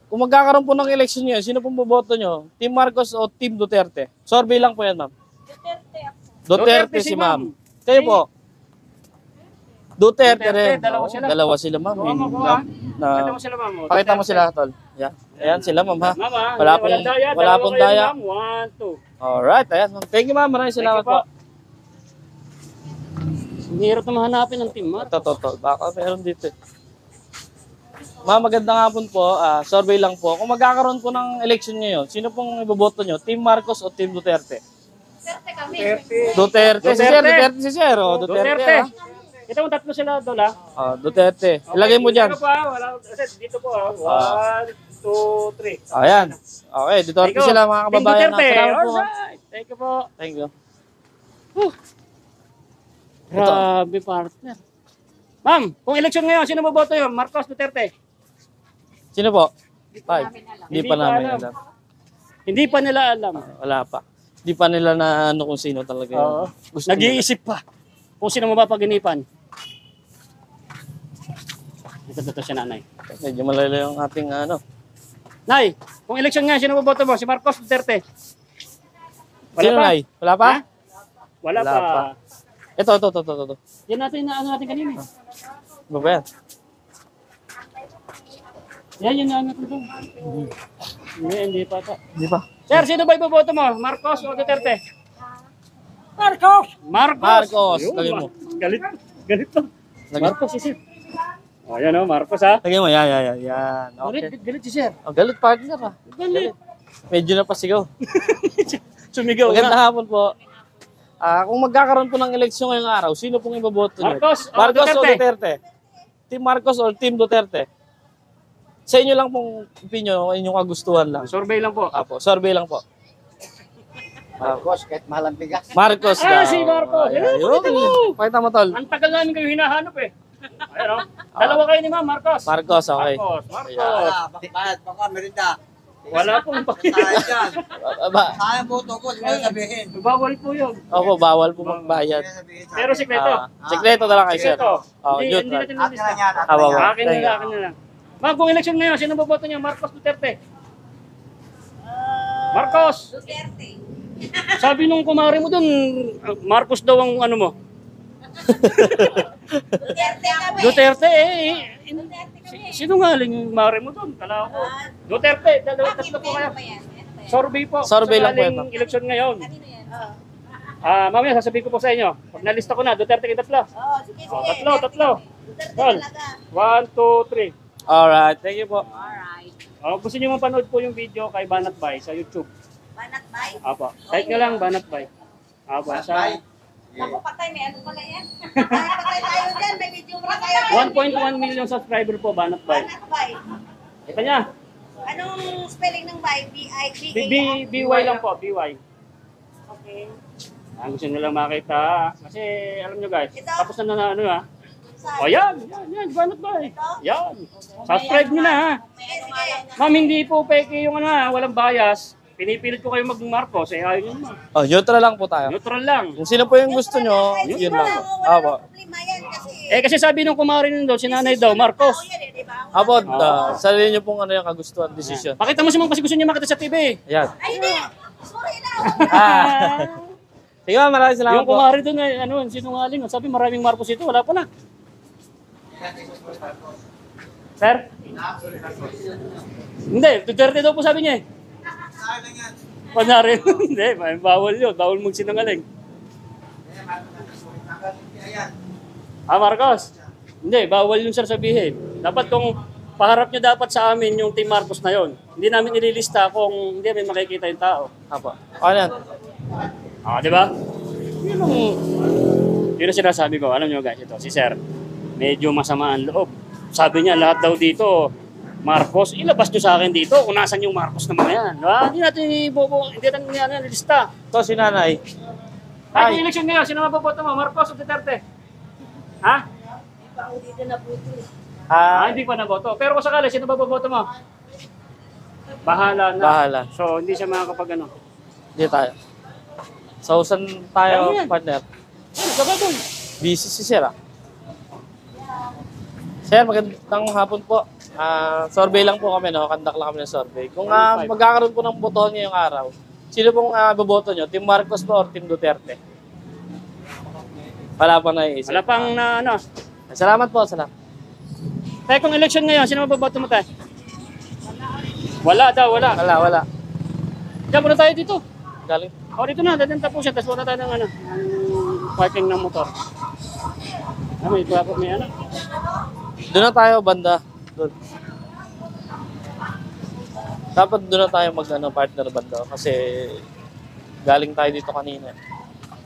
Kung magkakaroon po ng eleksyon nyo, sino pong boboto nyo? Team Marcos o Team Duterte? Survey lang po yan, ma'am. Duterte ako. Duterte si ma'am. Kayo po? Duterte rin. Dalawa sila. Dalawa sila, ma'am. Oo, makuha. Pakita Na, mo sila, ma'am. pakita mo sila, tol. Yan. Ayan sila, ma'am, ha? Ma'am, ah. Wala pong, daya. wala Dalawa pong kayo, daya. ma'am. 1, 2. Alright, ayan, ma'am. Thank you, ma'am. Maraming salamat Thank you po. Ang hirap na mahanapin ng team, Mark. Ito. Baka meron dito eh. Ma'am, magandang hapon po. Survey lang po. Kung magkakaroon po ng election ngayon, sino pong iboboto nyo? Team Marcos o Team Duterte? Duterte kami. Duterte. Si Sir, Duterte si Sir. Oh, Duterte. Duterte. ah. Ito mo tatlo sila doon, ah. Duterte. Ilagay mo dyan. Dito pa, wala. Dito po, 1, 2, 3. Ayan. Okay, Duterte sila mga kababayan. Team Duterte. Salamat po. Alright. Thank you po. Thank you. Grabe, partner. Ma'am, kung election ngayon, sino boboto yun? Marcos, Duterte? Sino po? Five. namin alam. Hindi pa namin alam. Hindi pa nila alam. Wala pa. Hindi pa nila na ano kung sino talaga yun. Oo. Nag-iisip pa kung sino mapapaginipan. Ito siya, nanay. Medyo malayo yung ating ano. Nay, kung election ngayon, sino boboto mo? Si Marcos, Duterte? Sino pa? Nay? Wala pa? Ha? Wala Wala pa. pa. Ito. Yan natin na ano natin kanina. Ano ba yan? Yan, yun na ano natin doon. Hindi pa ito. Hindi pa. Sir, sino ba iboboto mo? Marcos o Duterte? Marcos! Marcos! Ayun, Lagay mo. Galit to. Lagay. Marcos si Sir. O, yan o, Marcos ha. Lagay mo. Yan. Okay. Galit si Sir. Galit partner ah. Galit. Medyo napasigaw. Sumigaw Magandang na. hapon po. Kung magkakaroon po ng eleksyon ngayong araw, sino pong iboboto niyo? Marcos o Marcos o Duterte? Duterte? Team Marcos o Team Duterte? Sa inyo lang pong opinion, inyong kagustuhan lang. Survey lang po. Apo, survey lang po. Marcos, kahit mahal ang bigas. Marcos daw. Si Marcos. Ayun. Pakita mo, tol. Ang tagal namin kayo hinahanap eh. Ayun o. Dalawa kayo ni Ma'am Marcos. Marcos, okay. Marcos. Baka merinda. Wala pong pakita. Tayo dyan. Ba, Sayang boto ko, di mo sabihin. Bawal po yun. Opo, bawal po magbayad. Pero sikreto. Sekreto na lang kay sir. Sikreto. Oh, Hindi neutral. natin Akin nalista. na yan, Awa, akin na yan. Akin na lang, akin na lang. Ma'am, kung election ngayon, sino boboto niya? Marcos, Duterte? Marcos! Duterte. Sabi nung kumari mo dun, Marcos daw ang ano mo. Duterte kami. Duterte eh. Duterte kami. Sinungaling yung kumari mo dun. Kala ko. Duterte, dalawa tatlo po kayo. Ano ba yan? Ano ba yan? Survey po. Survey lang po Sakaling ito. election ngayon. Kanino yan? Oo. Mamaya sasabihin ko po sa inyo. Pag nalista ko na, Duterte kayo tatlo. Oo, sige, sige. Tatlo. Duterte Tol. talaga. 1, 2, 3. Alright, thank you po. Alright. Gusto niyo mapanood po yung video kay Banat Bay sa YouTube. Banat bay. Apo. Type nyo lang Banat Bay. Apo. Sa Naku, patay. May ano pala yan? Patay tayo dyan. May video pa tayo. 1.1 million subscriber po Banat Bay. Banat bay. Kita niya. Anong spelling ng bay? B-I-B-A? BY lang po, BY. Okay. Gusto nyo lang makita. Kasi alam nyo guys, Ito? tapos na ano ha. Saan? O yan, Banat Bay. Yan. Subscribe nyo na ha. Sige, sige. Ma'am, hindi po peke yung ano ha, walang bias. Pinipilit ko kayo mag-Marcos, eh ayaw nyo naman. Oh, neutral lang po tayo. Neutral lang. Kung sino po yung gusto nyo, yun lang po. Apo. Wala problema yan kasi. Kasi sabi nung kumari nun daw, si nanay daw, Marcos. Tao yan eh, di ba? Apo, sarili nyo pong ano yung kagustuhan, decision. Pakita mo si ma'am kasi gusto niya makita sa TV. Ayan. Ay, hindi. Sorry na. Sige ma'am, maraming salamat Yung po. kumari doon ay ano, sinungaling. Sabi maraming Marcos ito, wala pala. Sir? Hindi, Duterte daw po sabi niya eh. Panarin. Hindi, bawal yun. Bawal magsinungaling. Marcos? Hindi, bawal yun sir sabihin. Dapat kung paharap nyo dapat sa amin yung Team Marcos na yon. Hindi namin ililista kung hindi namin makikita yung tao. Apo. Ano yan? Di ba? Yun ang sinasabi ko. Alam nyo guys, ito, si Sir, medyo masama ang loob. Sabi niya, lahat daw dito, Marcos, ilabas nyo sa akin dito kung nasan yung Marcos na mga yan. Diba? Hindi natin hindi natin nilista. Ito si nanay. Ay, kung election ngayon, sino maboboto mo? Marcos o Duterte? Ha? Hindi pa naboto. Pero kung sakali, sino maboboto mo? Bahala na. Bahala. So, hindi siya makakapag ano. Hindi tayo. So, saan tayo, Ano yan? partner? Ano, saka doon. Busy si Sir, ah. Sir, magandang hapon po. Survey lang po kami, no? Conduct lang kami ng survey. Kung magkakaroon po ng botohan ngayong araw, sino pong boboto nyo? Team Marcos po or Team Duterte? Wala pa naiisip. Wala pang na ano. Salamat po, salamat. Tayo kung election ngayon, sino maboboto mo tayo? Wala daw, wala. Wala. Diyan muna tayo dito. Galing. O dito na, dadaan tapo siya. Tapos muna tayo ng ano, ng parking ng motor. May ano. Doon na tayo, banda. Doon. Dapat doon na tayo partner banda. Kasi galing tayo dito kanina.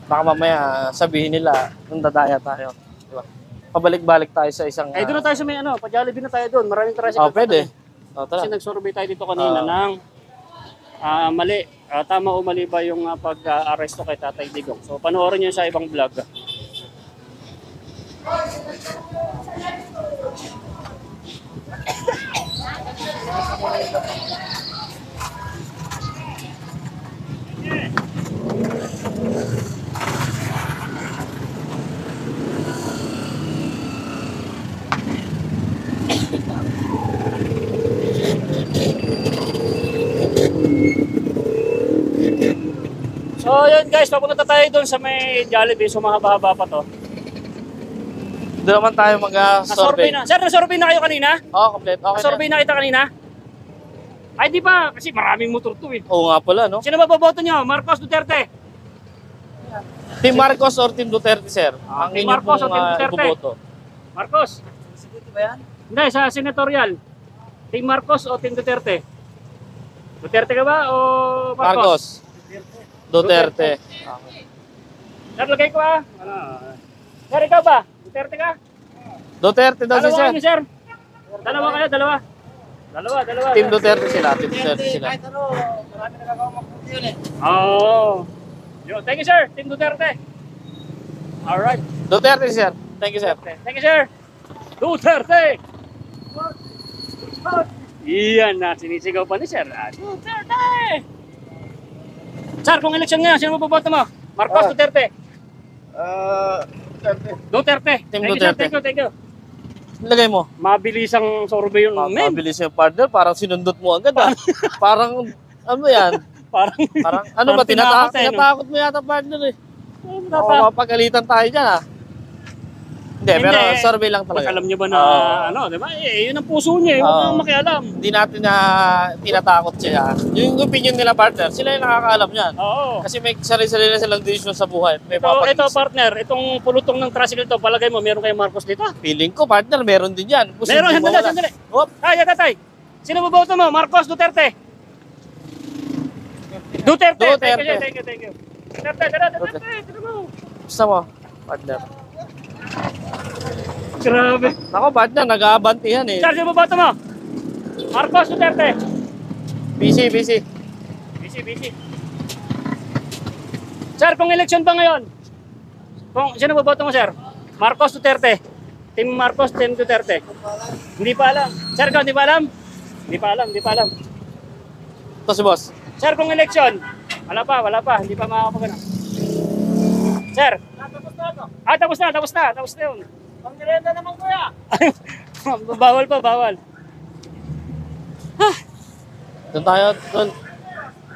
Baka mamaya sabihin nila, nung dadaya tayo. Diba? Pabalik-balik tayo sa isang... Ay, doon na tayo sa may ano, pa-Jollibee na tayo doon. Maraming tricycle. pwede. Tara. Kasi nag-survey tayo dito kanina ng mali. Tama o mali ba yung pag-aresto kay Tatay Digong. So, panoorin nyo sa ibang vlog. So, yun guys, papunta tayo doon sa may Jollibee. So, mahaba-haba pa to. Doon naman tayo Na-survey mag-survey. na. Sir, na-survey na kayo kanina? Oo, complete. Okay Na-survey na kita kanina? Ay, di ba? Kasi maraming motor to eh. Oo nga pala, no? Sino ba boboto nyo? Marcos, Duterte? Team Marcos or Team Duterte, sir? Ang Team inyo Marcos pong o Team Duterte? iboboto. Marcos? Hindi, sa senatorial. Team Marcos o Team Duterte? Duterte ka ba o Marcos? Marcos. Duterte. Sir, lagay ko Sir, ikaw ba? Duterte ka? Duterte daw si Dalawa sir. kayo, sir. Dalawa kayo, dalawa. Dalawa. Team Duterte sila. Team Duterte sila. Oo. Yo, thank you, sir. Team Duterte. Alright. Duterte, sir. Thank you, sir. Thank you, sir. Duterte! Iyan na, sinisigaw pa ni sir. Duterte! Sir, kung election ngayon, sino maboboto mo? Marcos, Duterte? Duterte. Team Thank you, sir. Duterte. Thank you. Lagay mo. Mabilisang survey yun, men. Mabilis yung partner. Parang sinundot mo agad, ah. Parang, ano yan? Parang, Ano ba? Parang tinakot, eh, no? Tinatakot mo yata, partner, eh. Tata- Mapagalitan tayo dyan, ah. Hindi, pero survey lang Pag talaga. alam niyo ba na, di ba? Yun ang puso niya, huwag nang makialam. Hindi natin na tinatakot siya. Yung opinion nila, partner, sila yung nakakaalam yan. Oo. Kasi may sarili-sarili na silang decision sa buhay. May Ito, papagising. partner, itong pulutong ng tricycle to, palagay mo, meron kay Marcos dito? Feeling ko, partner, meron din yan. Meron, sandali. Hop. Ay, tatay. Sino boboto mo? Marcos, Duterte? Duterte. Thank you. Duterte. Gusto mo, partner. Grabe. Ako, partner, nag-aabantihan eh. Sir, sino boboto mo? Marcos, Duterte? Busy. Busy. Sir, kung election ba ngayon? Sino boboto mo, sir? Marcos, Duterte? Team Marcos, Team Duterte? Hindi pa alam. Sir, ikaw, hindi pa alam? Hindi pa alam. Ito si boss. Sir, kung election? Wala pa. Hindi pa makakapagano. Sir? Tapos na yun. Pangirenda naman kuya. Bawal. Doon tayo, doon.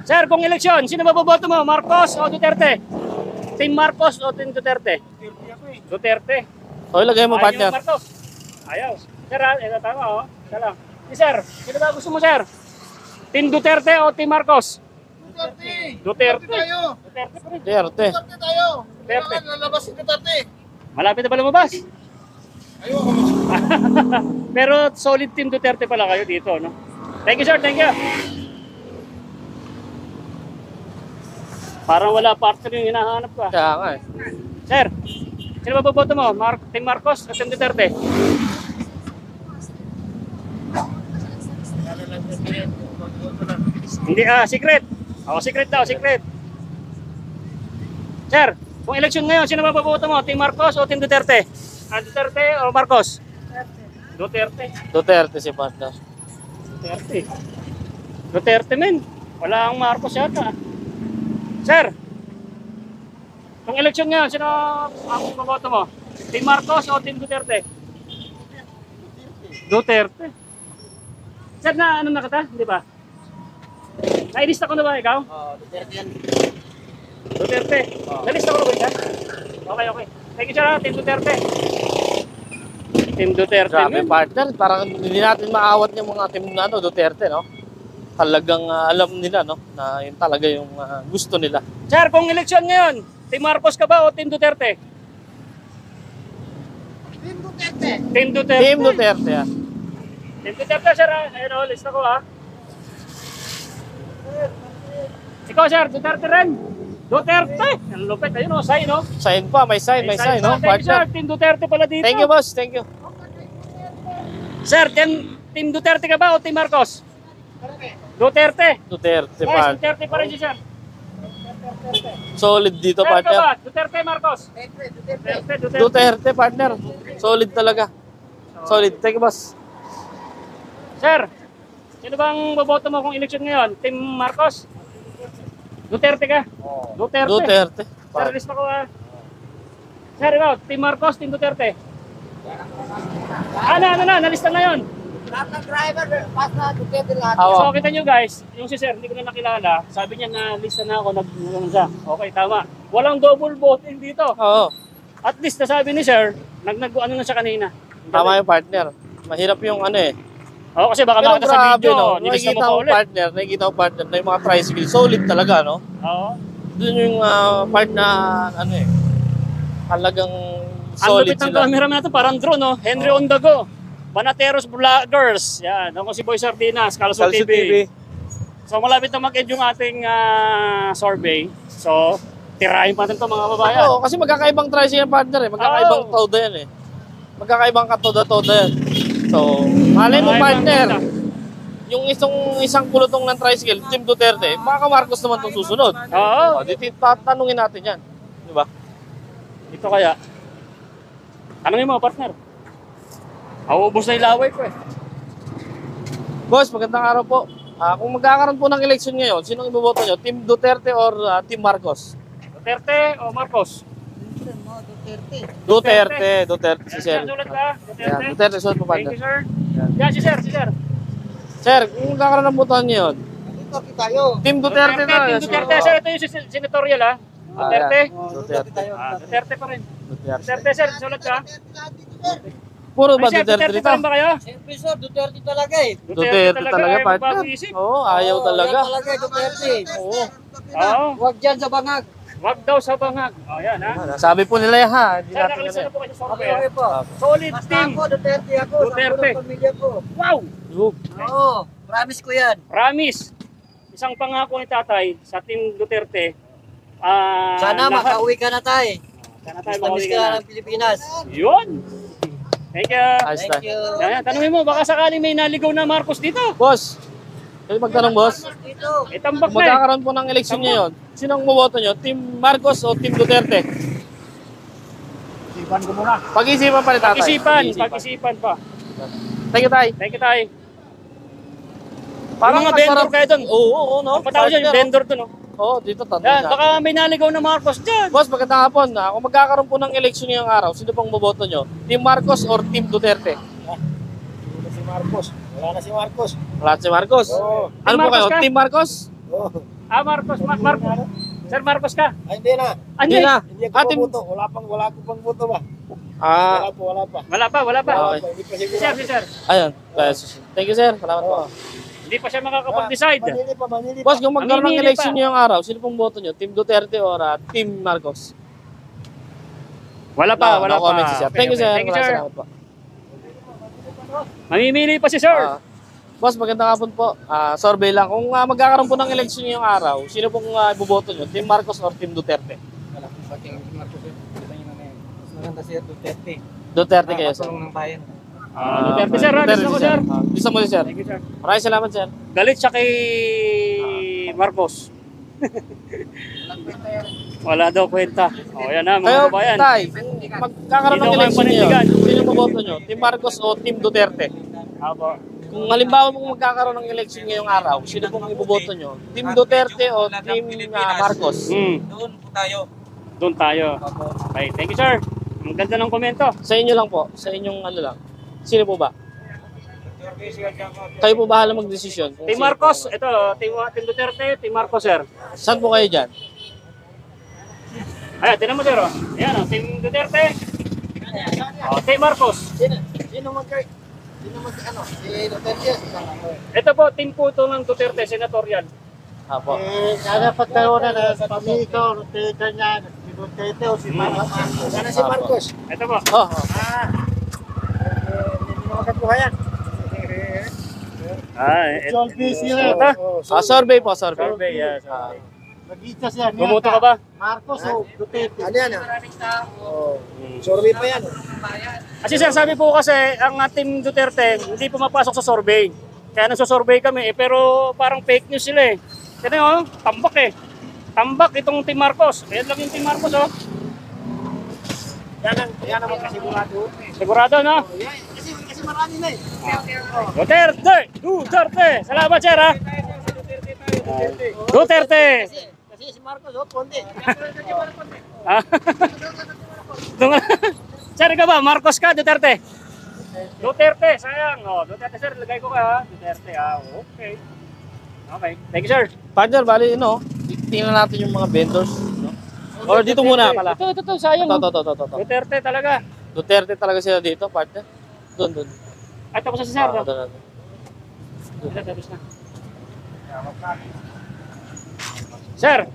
Sir, kung eleksyon, sino ba boboto mo? Marcos o Duterte? Team Marcos o Team Duterte? Duterte. O, ilagay mo, Ayaw partner. Marcos. Ayaw. Sir, ito tama Isa lang. Sir, sino ba gusto mo, sir? Team Duterte o Team Marcos? Duterte. Tayo. Duterte. Duterte tayo. Duterte. Kailangan lalabas si Duterte. Malapit na ba lumabas? Ayoko. Pero solid Team Duterte pala kayo dito, no? Thank you, sir. Thank you. Parang wala partner yung hinahanap ko. Kaya nga eh. Sir, Sino ba boboto mo? Team Marcos o Team Duterte? Hindi, secret. Secret daw, secret. Sir, kung election ngayon, sino ba boboto mo? Team Marcos o Team Duterte? Duterte o Marcos? Duterte. Duterte si partner. Duterte. Duterte men. Wala ang Marcos yata. Sir, kung election ngayon, sino ang boboto mo? Team Marcos o Team Duterte? Duterte. Sir, na ano na kita? Hindi ba? Nailista ko na ba ikaw? Duterte yan. Duterte. Nalista ko na ba yan? Okay, okay. Thank you, sir. Team Duterte. Team Duterte. Grabe men. partner, parang hindi natin maawat yung mga team na Duterte, no? Talagang alam nila, no? Na yun talaga yung gusto nila. Sir, kung election ngayon, Team Marcos ka ba o Team Duterte? Team Duterte. Team Duterte. Team Duterte, ah. Team Duterte, sir. Ayun o, lista ko ha. Ikaw, sir, Duterte rin. Duterte. Ang lupit. Ayun o, sign o. Sign pa, may sign, no? Thank you, sir. Partner. Team Duterte pala dito. Thank you, boss. Thank you. Sir, Team Duterte ka ba o Team Marcos? Duterte. Duterte, Yes, partner. Duterte pa rin siya, sir. Solid dito, Sir, ka partner. ba? Duterte, Marcos? Duterte. Duterte, partner. Solid talaga. Solid. Thank you, boss. Sir, sino bang boboto mo kung election ngayon? Team Marcos? Duterte ka? Duterte. Duterte. Sir, lista ko ha. Sir, ikaw, Team Marcos, Team Duterte. Nalista na yun. Lahat ng driver, pas na Duterte lahat. Awa. So, kita nyo guys, yung si Sir, hindi ko na nakilala. Sabi niya na lista na ako, nag siya. Okay, tama. Walang double voting dito. Oo. At least, nasabi ni Sir, ano na siya kanina. Tama yung partner. Mahirap yung ano eh. Oo, kasi baka Pero makita sa grabe, video, no? nilista mo Nakikita pa ko ulit. partner na yung mga tricycle. Solid talaga, no? Oo. Doon yung part na ano eh. Talagang Ang solid lupit ng sila. camera natin, parang drone, no? Henry on the go. Banateros Vloggers. Yan, ako si Boy Sardinas, Kalusot Calcio TV. TV. So malapit na mag-end yung ating survey. So, tirahin pa natin ito mga babayan. Oo, kasi magkakaibang tricycle partner eh. Magkakaibang Oo. toda yan eh. Magkakaibang katoda-toda yan. So, malay mo partner, yung isang kulutong ng tricycle, Team Duterte, baka Marcos naman itong susunod. Oo. O, tatanungin natin yan. Di ba? Dito kaya. Tanongin mo, partner. Ubos na yung laway ko eh. Boss, magandang araw po. Kung magkakaroon po ng election ngayon, sinong iboboto nyo? Team Duterte or Team Marcos? Duterte o Marcos? Duterte si Sir. Sulat ka, Duterte. Yan, Duterte, suot po Thank partner. you, sir. Yan, si Sir. Sir, kung magkakaroon ng botohan ngayon, Dito tayo. Team Duterte na. Team Duterte, sir. Ito yung senatorial ha. Duterte. Duterte. Duterte pa rin. Duterte. Duterte, sir. Sulat ka. Puro ba Ay, sir, Duterte Duterte dito? pa rin ba kayo? Siyempre sir, Duterte talaga eh. Duterte talaga, ayaw partner. magbago-isip. Oo, ayaw talaga. Yan talaga Duterte. Oo. Oo. Huwag dyan sa bangag. Wag daw sa bangag. O, yan ha. Sabi po nila yan ha. Hindi Sir, natin nakalista na yan. po kayo sa Okay, survey. okay po. Solid Basta team. ako, Duterte ako. Duterte. Sa pamilya ko. Wow! Oo, promise ko yan. Promise. Isang pangako ni tatay sa team Duterte. Sana makauwi ka na tayo. Sana tayo Miss makauwi ka ka na. ng Pilipinas. Yun. Thank you. Ayos Thank na. you. Yan, tanungin mo, baka sakaling may naligaw na Marcos dito. Boss, kayo magtanong boss. Dito. Tambak Kung na eh. magkakaroon po ng election ngayon, sinong boboto nyo? Team Marcos o Team Duterte? Isipan ko muna. Pag-isipan pa rin tatay. Pag-isipan pa. Thank you, tay. Thank you, tay. Parang mga masarap- vendor kayo dun. Oo, no? Ang patawag dyan, yung vendor dun. Oh. Oo, dito tatay. Yan, baka may naligaw na Marcos dyan. Boss, magandang hapon. Kung magkakaroon po ng election ngayong araw, sino pong boboto nyo? Team Marcos or Team Duterte? Si Marcos. Wala na si Marcos. Wala si Marcos. Oo. Ano Team po kayo? Marcos ka? Team Marcos? Oh. Marcos. Sir Marcos ka? Ay, hindi na. Hindi na. Hindi ako Team... boto. Wala ko pang boto ba? Ah, Wala pa. Wala pa. Okay. Hindi pa Si siguro. sir. ayun. Thank you, sir. Salamat po. Hindi pa siya makakapag-decide. Manili pa. Boss, kung magkaroon ng Mamimili election pa. ngayong araw, sino pong boto nyo? Team Duterte or Team Marcos? Wala pa. No comment si sir. Okay, Thank you, okay. sir. Thank you, Maraming sir. salamat po. Mamimili pa si sir. Boss, magandang hapon po. Survey lang. Kung magkakaroon po ng election ngayong araw, sino pong iboboto nyo? Team Marcos or Team Duterte? Maganda sir, 230. Duterte kayo, sir. Patulong ng bayan. Duterte, sir. Gusto ko, sir. Gusto mo, sir. Thank you, sir. Maraming salamat, sir. Galit siya kay Marcos. Wala daw kwenta. O, yan na, mga Kayo, kabayan. Tay, magkakaroon ng Dito kayo election panindigan. ngayon. Sino boboto nyo? Team Marcos o Team Duterte? Apo. Kung halimbawa mong magkakaroon ng election ngayong araw, sino pong iboboto nyo? Team Duterte o Team Marcos? Doon po tayo. Doon tayo. Okay, thank you, sir. Ang ganda ng komento. Sa inyo lang po. Sa inyong ano lang. Sino po ba? Kayo po bahala magdesisyon. kung Team sino Marcos, po. ito, Team Duterte, Team Marcos, sir. Saan po kayo dyan? Ayan, tinan mo, sir. Oh. Ayan, oh, Team Duterte. Oh, Team Marcos. Sino ano? Si Duterte. Ito po, team po ito ng Duterte, senatorial. Apo. Sana pagkaroon na pamito, Duterte niya, si Duterte o si Marcos. Sana si Marcos. Ito po. Oh, Hindi mo magkabuhayan. Ito. John B. Sila. Ah, survey po, survey. Survey, yes. Ah, Nag-itas yan. Bumoto ka ba? Marcos o Duterte. Ano yan? Survey pa yan. Kasi sir, sabi po kasi, ang Team Duterte, hindi pumapasok sa survey. Kaya nagsusurvey kami, pero parang fake news sila eh. Kasi oh, tambak eh. Tambak itong Team Marcos. Ayan lang yung Team Marcos oh. Yan naman kasi sigurado. Sigurado no? Kasi marami na eh. Duterte! Duterte! Salamat sir ha! Duterte! Kasi si Marcos, konti. Ah. Sir, ikaw ba? Marcos ka? Duterte? Duterte, sayang. Oh, Duterte sir, lagay ko ka ha. Duterte, okay. Okay, thank you sir. partner, bali, tingnan natin yung mga vendors. No? Or dito muna pala. Ito, sayang. Ito. Duterte talaga. Duterte talaga sila dito, partner. Doon. Ay, tapos na si sir. Ah, doon. Tapos na. Sir,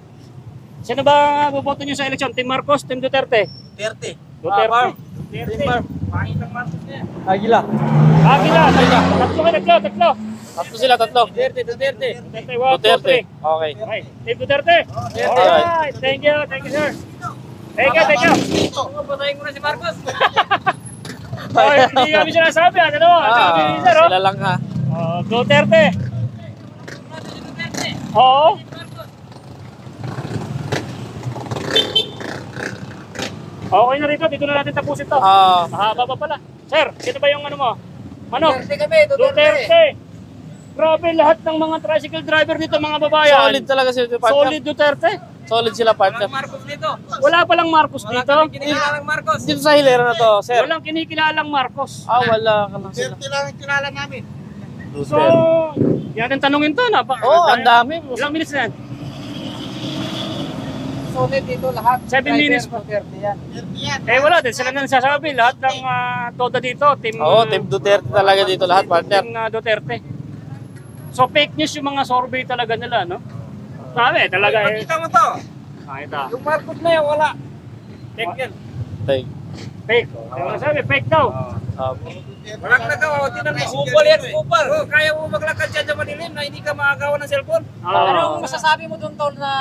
sino ba boboto niyo sa eleksyon? Team Marcos, Team Duterte? Duterte. Duterte. Agila. Agila. Tatlo kayo, tatlo. Tatlo sila, tatlo. Duterte. Duterte, 1, 2, Duterte. 3. Okay. Okay, Team Duterte. Alright. Alright, thank you, sir. Thank you. Patayin mo na si Marcos. Ay, hindi kami sinasabi, ano? Sabi ni sir, oh. Sila lang ha. Duterte. Oo. Okay na rito, dito na natin tapusin to. Ah, Mahaba pa pala. Sir, sino ba yung ano mo? Manok? Duterte kami, Duterte. Duterte. Grabe lahat ng mga tricycle driver dito, mga babayan. solid talaga sila dito, partner. Solid Duterte. Solid sila, partner. Marcos dito. Wala palang Marcos Wala dito. kami kinikilalang Marcos. Dito sa hilera na to, sir. Walang kinikilalang Marcos. Wala ka lang sila. Duterte lang ang kilala namin. So, yan ang tanongin to na. Ang dami. Ilang minutes na yan? Solid dito lahat. 7 minutes pa. Duterte yan. Eh wala din, sila na nagsasabi. Lahat ng toda dito, team, Team Duterte talaga dito lahat, partner. team Duterte. So fake news yung mga survey talaga nila, no? Sabi, talaga eh. Pakita mo to. Ito. Yung Marcos na yan, wala. Check yan. Thank. Fake. Yung sabi, fake daw. Walang nagawa. Tinan mo, kupal yan, kupal. Oh, kaya mo maglakad dyan sa madilim na hindi ka makagawa ng cellphone. Anong masasabi mo doon tol na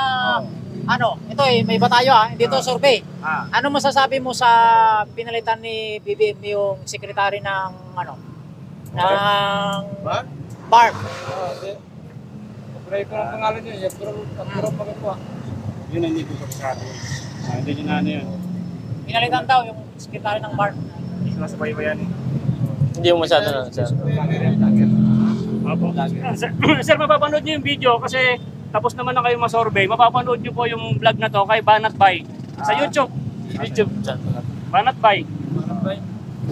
ito may batayo hindi to survey. Ano masasabi mo sa pinalitan ni BBM yung sekretary ng Barb? Pray ko ang pangalan niya, pero magagawa. Yun ang hindi ko sabi. Hindi nyo na ano yun. Pinalitan daw yung sekretary ng Barb. Hindi ko nasa baybayan eh. Hindi mo masyado na, sir. Opo. Sir, mapapanood nyo yung video kasi tapos naman na kayo ma-survey. Mapapanood nyo po yung vlog na to kay Banat Bay sa YouTube. YouTube channel. Banat Bay.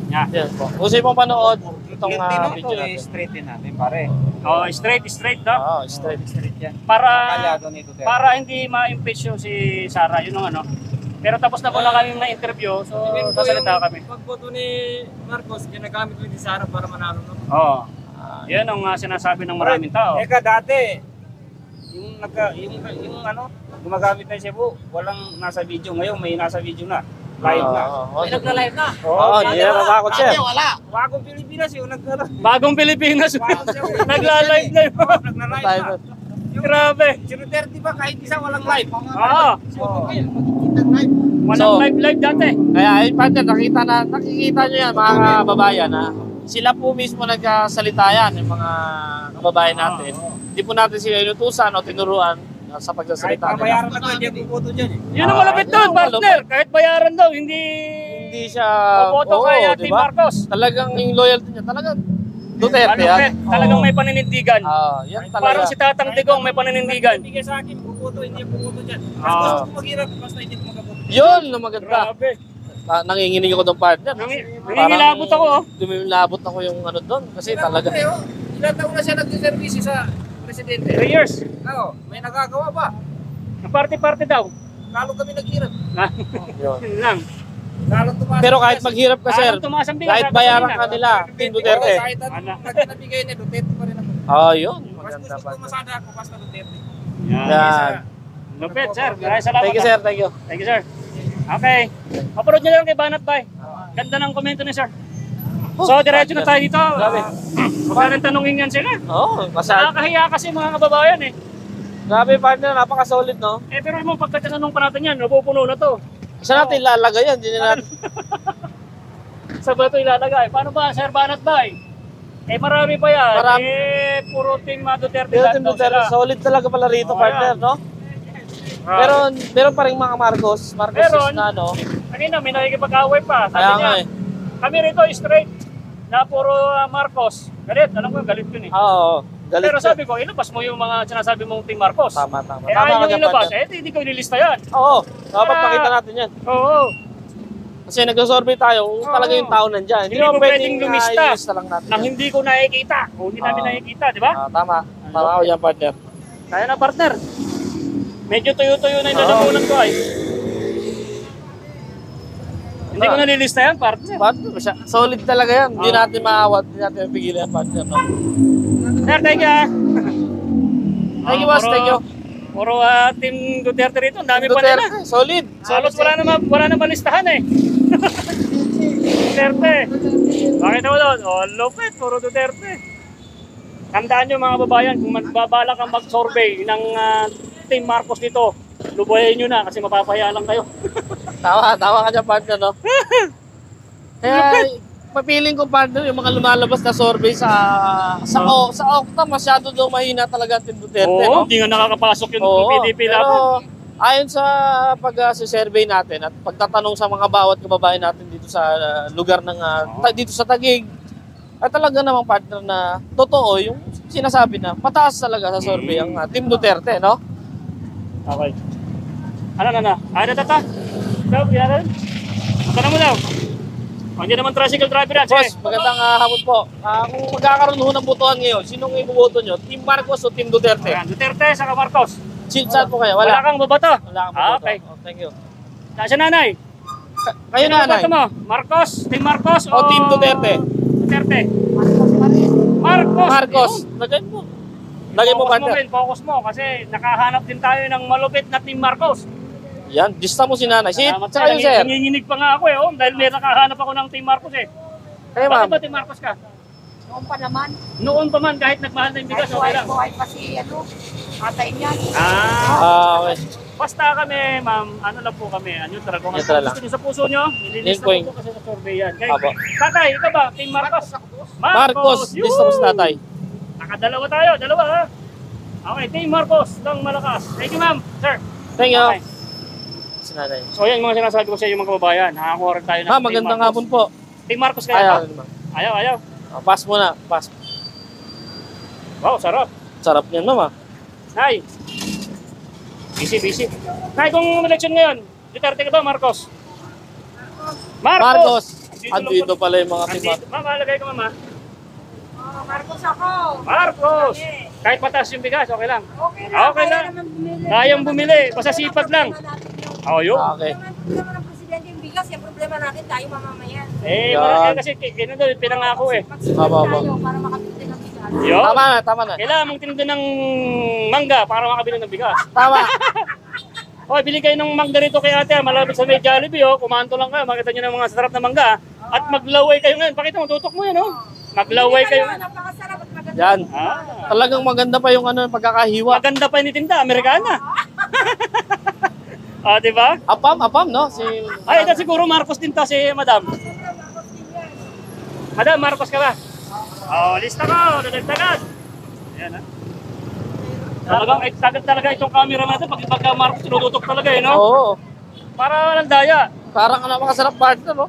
Yeah. Yes po. Kung sino pong panood itong video natin. Straightin natin, pare. Oh, straight daw. Straight. yan. Para hindi ma-impeach yung si Sara, yun ang ano. Pero tapos na po na kami na-interview, so sasalita kami. Pagboto ni Marcos, ginagamit mo ni Sara para manalo. No? Oo. Yan ang sinasabi ng maraming tao. Eka, dati, yung gumagamit na Cebu, walang nasa video. Ngayon, may nasa video na. Live na. May nagla-live na. Hindi na matakot, sir. Wala. Bagong Pilipinas yung Bagong Pilipinas. Nagla-live na yun. Nagla-live na. Grabe. Si Duterte ba kahit isa walang live? Oo. Walang So, live dati. Kaya ayun partner, nakikita nyo yan mga kababayan ha. Sila po mismo nagkasalita yan, yung mga kababayan natin. Hindi po natin sila inutusan o tinuruan sa Kahit pagsasalita nila. pabayaran na ko, hindi ako boto dyan eh. Yun ang malapit doon, partner. Kahit bayaran daw, hindi Hindi siya, boto kay oo, Team diba? Marcos. Talagang yung loyalty niya, talagang Duterte yan. Talagang Oo. may paninindigan. Yan Parang talaga. si Tatang Digong may paninindigan. Bigay sa akin, boto, hindi ako boto dyan. Mas Ah. gusto ko maghirap, basta hindi ko magaboto. Yun na maganda. Grabe. Nanginginig ako doon partner. Nangingilabot ako, oh. Dumilabot ako yung ano doon. Kasi talaga. Ilang taon na siya nagsiservisyo sa presidente. 3 years. Oo, may nagagawa ba? Party-party daw. Lalo kami naghirap. Yun. Yun lang. Lalo tumaas. Pero kahit maghirap ka sir, Lalo tumaas ang bigas, kahit sabi bayaran kanina. ka nila, Team Duterte. Kahit anong nabigay niya, Duterte pa rin ako. Yun. Mas Maganda gusto ko partner. masada ako, basta Duterte. Yan. Lupit, sir. Maraming salamat. Thank you sir, thank you. Thank you, sir. Okay. Upload nyo lang kay Banat Bay. Ganda ng komento ni sir. So, diretso na tayo dito. Grabe. Baka tanongin yan sila. Oo, masarap. Nakakahiya kasi mga kababayan eh. Grabe partner, napaka-solid no. Pero mo pagka tinanong pa natin yan, napupuno na to. Saan natin ilalagay yan? Hindi na natin. Sa ba ito ilalagay? Paano ba, Sir Banat Bay? Marami pa yan. Marami. Puro Team Duterte Pero lang Team daw Duterte, sila. solid talaga pala rito Oo, partner, yan. no? Pero meron pa rin mga Marcos Meron. na ano. Kanina may nakikipag-away pa. Sabi Kaya niya, nga eh. kami rito straight na puro Marcos. Galit, alam ko yung galit yun eh. Oo, galit. Pero sabi ko, ilabas mo yung mga sinasabi mong Team Marcos. Tama, tama. Eh, Tama ayaw ka yung ilabas, partner. hindi ko ililista yan. Oo, dapat pakita natin yan. Oo. Kasi nag-survey tayo kung talaga yung tao nandyan. Hindi mo pwedeng lumista ilista lang natin. nang hindi ko nakikita. O hindi namin Oo. nakikita, di ba? Tama. Tama ako yan partner. Kaya na partner. Medyo tuyo-tuyo na yung lalamunan ko ay. Hindi ko nalilista yan, partner. Partner, solid talaga yan. Hindi natin maawat, hindi natin mapigilan yan partner. No? Sir, thank you ah. Thank you boss, thank you. Puro Team Duterte rito, ang dami pa nila. Duterte, solid. Halos wala na malistahan eh. Duterte. Bakit mo doon? Oh, lupit, puro Duterte. Tandaan nyo mga babayan, kung magbabala kang mag-survey ng Team Marcos dito, lubayan nyo na kasi mapapaya lang kayo. Tama ka dyan partner, no? Kaya, mapiling ko partner, yung mga lumalabas na survey sa Okta, masyado daw mahina talaga ang Team Duterte, Oo, no? hindi nga nakakapasok yung Oo, PDP pero laban. ayon sa pag-survey natin at pagtatanong sa mga bawat kababayan natin dito sa lugar ng dito sa Taguig, ay talaga namang partner na totoo yung sinasabi na mataas talaga sa survey ang Team Duterte, no? Okay. Ano na? Ano tata? Daw, yan. Tanong mo daw. Hindi naman tricycle driver yan. Boss, Sige. magandang hapon po. Kung magkakaroon ho ng botohan ngayon, sinong iboboto nyo? Team Marcos o Team Duterte? Ayan, Duterte sa Marcos. Saan po kayo? Wala Wala. kang babato. Wala kang boboto. Okay. Oh, thank you. Nasa nanay. Kayo Sino nanay? boto mo? Marcos? Team Marcos O Team Duterte? Duterte. Marcos. Marcos. Lagay mo. Lagay mo Focus mo, partner. Ben. Focus mo kasi nakahanap din tayo ng malupit na Team Marcos. Yan, dista mo si nanay. Salamat, Tsaka yung sir. Nanginginig pa nga ako eh. Dahil may nakahanap ako ng Team Marcos eh. Kayo Bakit ma'am. ba Team Marcos ka? Noon pa naman. Noon pa man kahit nagmahal na yung bigas, okay lang. Buhay pa si atay niya. Okay. Basta kami, ma'am, ano lang po kami, neutral. Kung ano Neutral lang. gusto nyo sa puso nyo, nililista Link ko po kasi sa survey yan. Okay? Apo. Tatay, ikaw ba? Team Marcos? Marcos, Yun! lista mo si tatay. Nakadalawa tayo, dalawa ha. Okay, Team Marcos ng Malakas. Thank you ma'am, sir. Thank you. Okay. Si nanay. So yan yung mga sinasabi ko sa inyo mga kababayan. Nakakuha rin tayo ng Ma'am, Team magandang Marcos. hapon po. Team Marcos kayo Ayaw. ba? Ayaw. Pass muna. Pass. Wow, sarap. Sarap niyan ma'am. Nay. Busy. Nay, kung election ngayon, Duterte ka ba, Marcos? Marcos. Andito lang Andito po. pala yung mga team. Andito. Ma'am, alagay ko mama. Marcos ako. Marcos! Kahit mataas yung bigas, okay lang. Okay Okay lang. naman bumili. Kayang bumili, basta sipag lang. Oh, yun. Okay. Problema ng presidente yung bigas, yung problema natin tayo mamamayan. Eh, Yan. marami kasi ganun doon, pinangako eh. Magsisimula Aba. tayo para makabili ng bigas. Yun. Tama na. Kailangan mong tinunda ng mangga para makabili ng bigas. Tama. Okay, bili kayo ng mangga rito kay ate, malapit sa may Jollibee, oh. Kumanto lang kayo, makita nyo ng mga sarap na mangga. At maglaway kayo ngayon. Pakita mo, tutok mo yan, oh. Maglaway kayo. Napakasarap at maganda. Yan. Ah, Talagang maganda pa yung ano, pagkakahiwa. maganda pa initinda, Amerikana. Ah, di ba? Apam, no? Si... Ay, ito siguro Marcos din to si Madam. Madam, Marcos ka ba? Oh, lista ko, dadagdagan. Ayan, ha? Talagang, talaga itong camera natin, pagka Marcos, tinututok talaga, no? Oo. Para walang daya. Parang napakasarap partner, no?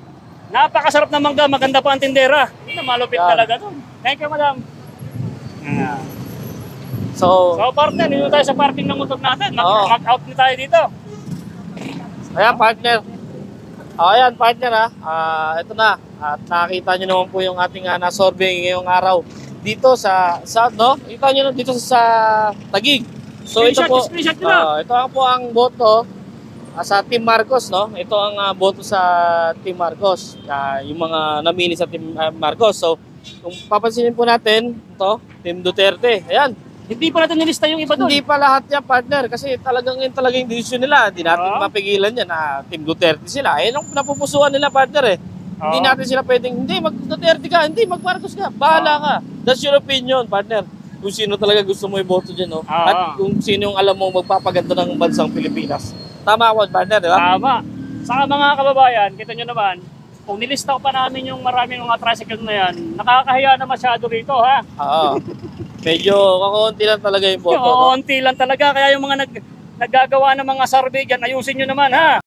Napakasarap na mangga, maganda pa ang tindera. Ito, malupit Yan. talaga to. Thank you, Madam. Ah. So, So, partner, dito tayo sa parking ng motor natin. Oo. Mag-out na tayo dito. ayan partner. Ayan partner ito na. At nakita nyo naman po yung ating na-survey ngayong araw. Dito sa no? Kita nyo na dito sa Taguig. So ito po, Screenshot nyo na. ito po ang boto sa Team Marcos, no? Ito ang boto sa Team Marcos. Yung mga namili sa Team Marcos. So, kung papansinin po natin, ito, Team Duterte. Ayan. Hindi pa natin nilista yung iba doon. Hindi pa lahat yan, partner. Kasi talagang yun talaga yung decision nila. Hindi natin Oo. mapigilan yan na Team Duterte sila. Ayun ang napupusuan nila, partner eh. Hindi Oo. natin sila pwedeng, hindi, mag-Duterte ka, hindi, mag-Marcos ka. Bahala ka. That's your opinion, partner. Kung sino talaga gusto mo iboto dyan, no? Oo. At kung sino yung alam mo magpapaganda ng bansang Pilipinas. Tama ako, partner, di ba? Tama. Saka mga kababayan, kita nyo naman, kung nilista ko pa namin yung maraming mga tricycle na yan, nakakahiya na masyado rito, ha? Oo. Medyo kakaunti lang talaga yung boto. Yung No? onti lang talaga, kaya yung mga naggagawa ng mga survey dyan, ayusin nyo naman, ha?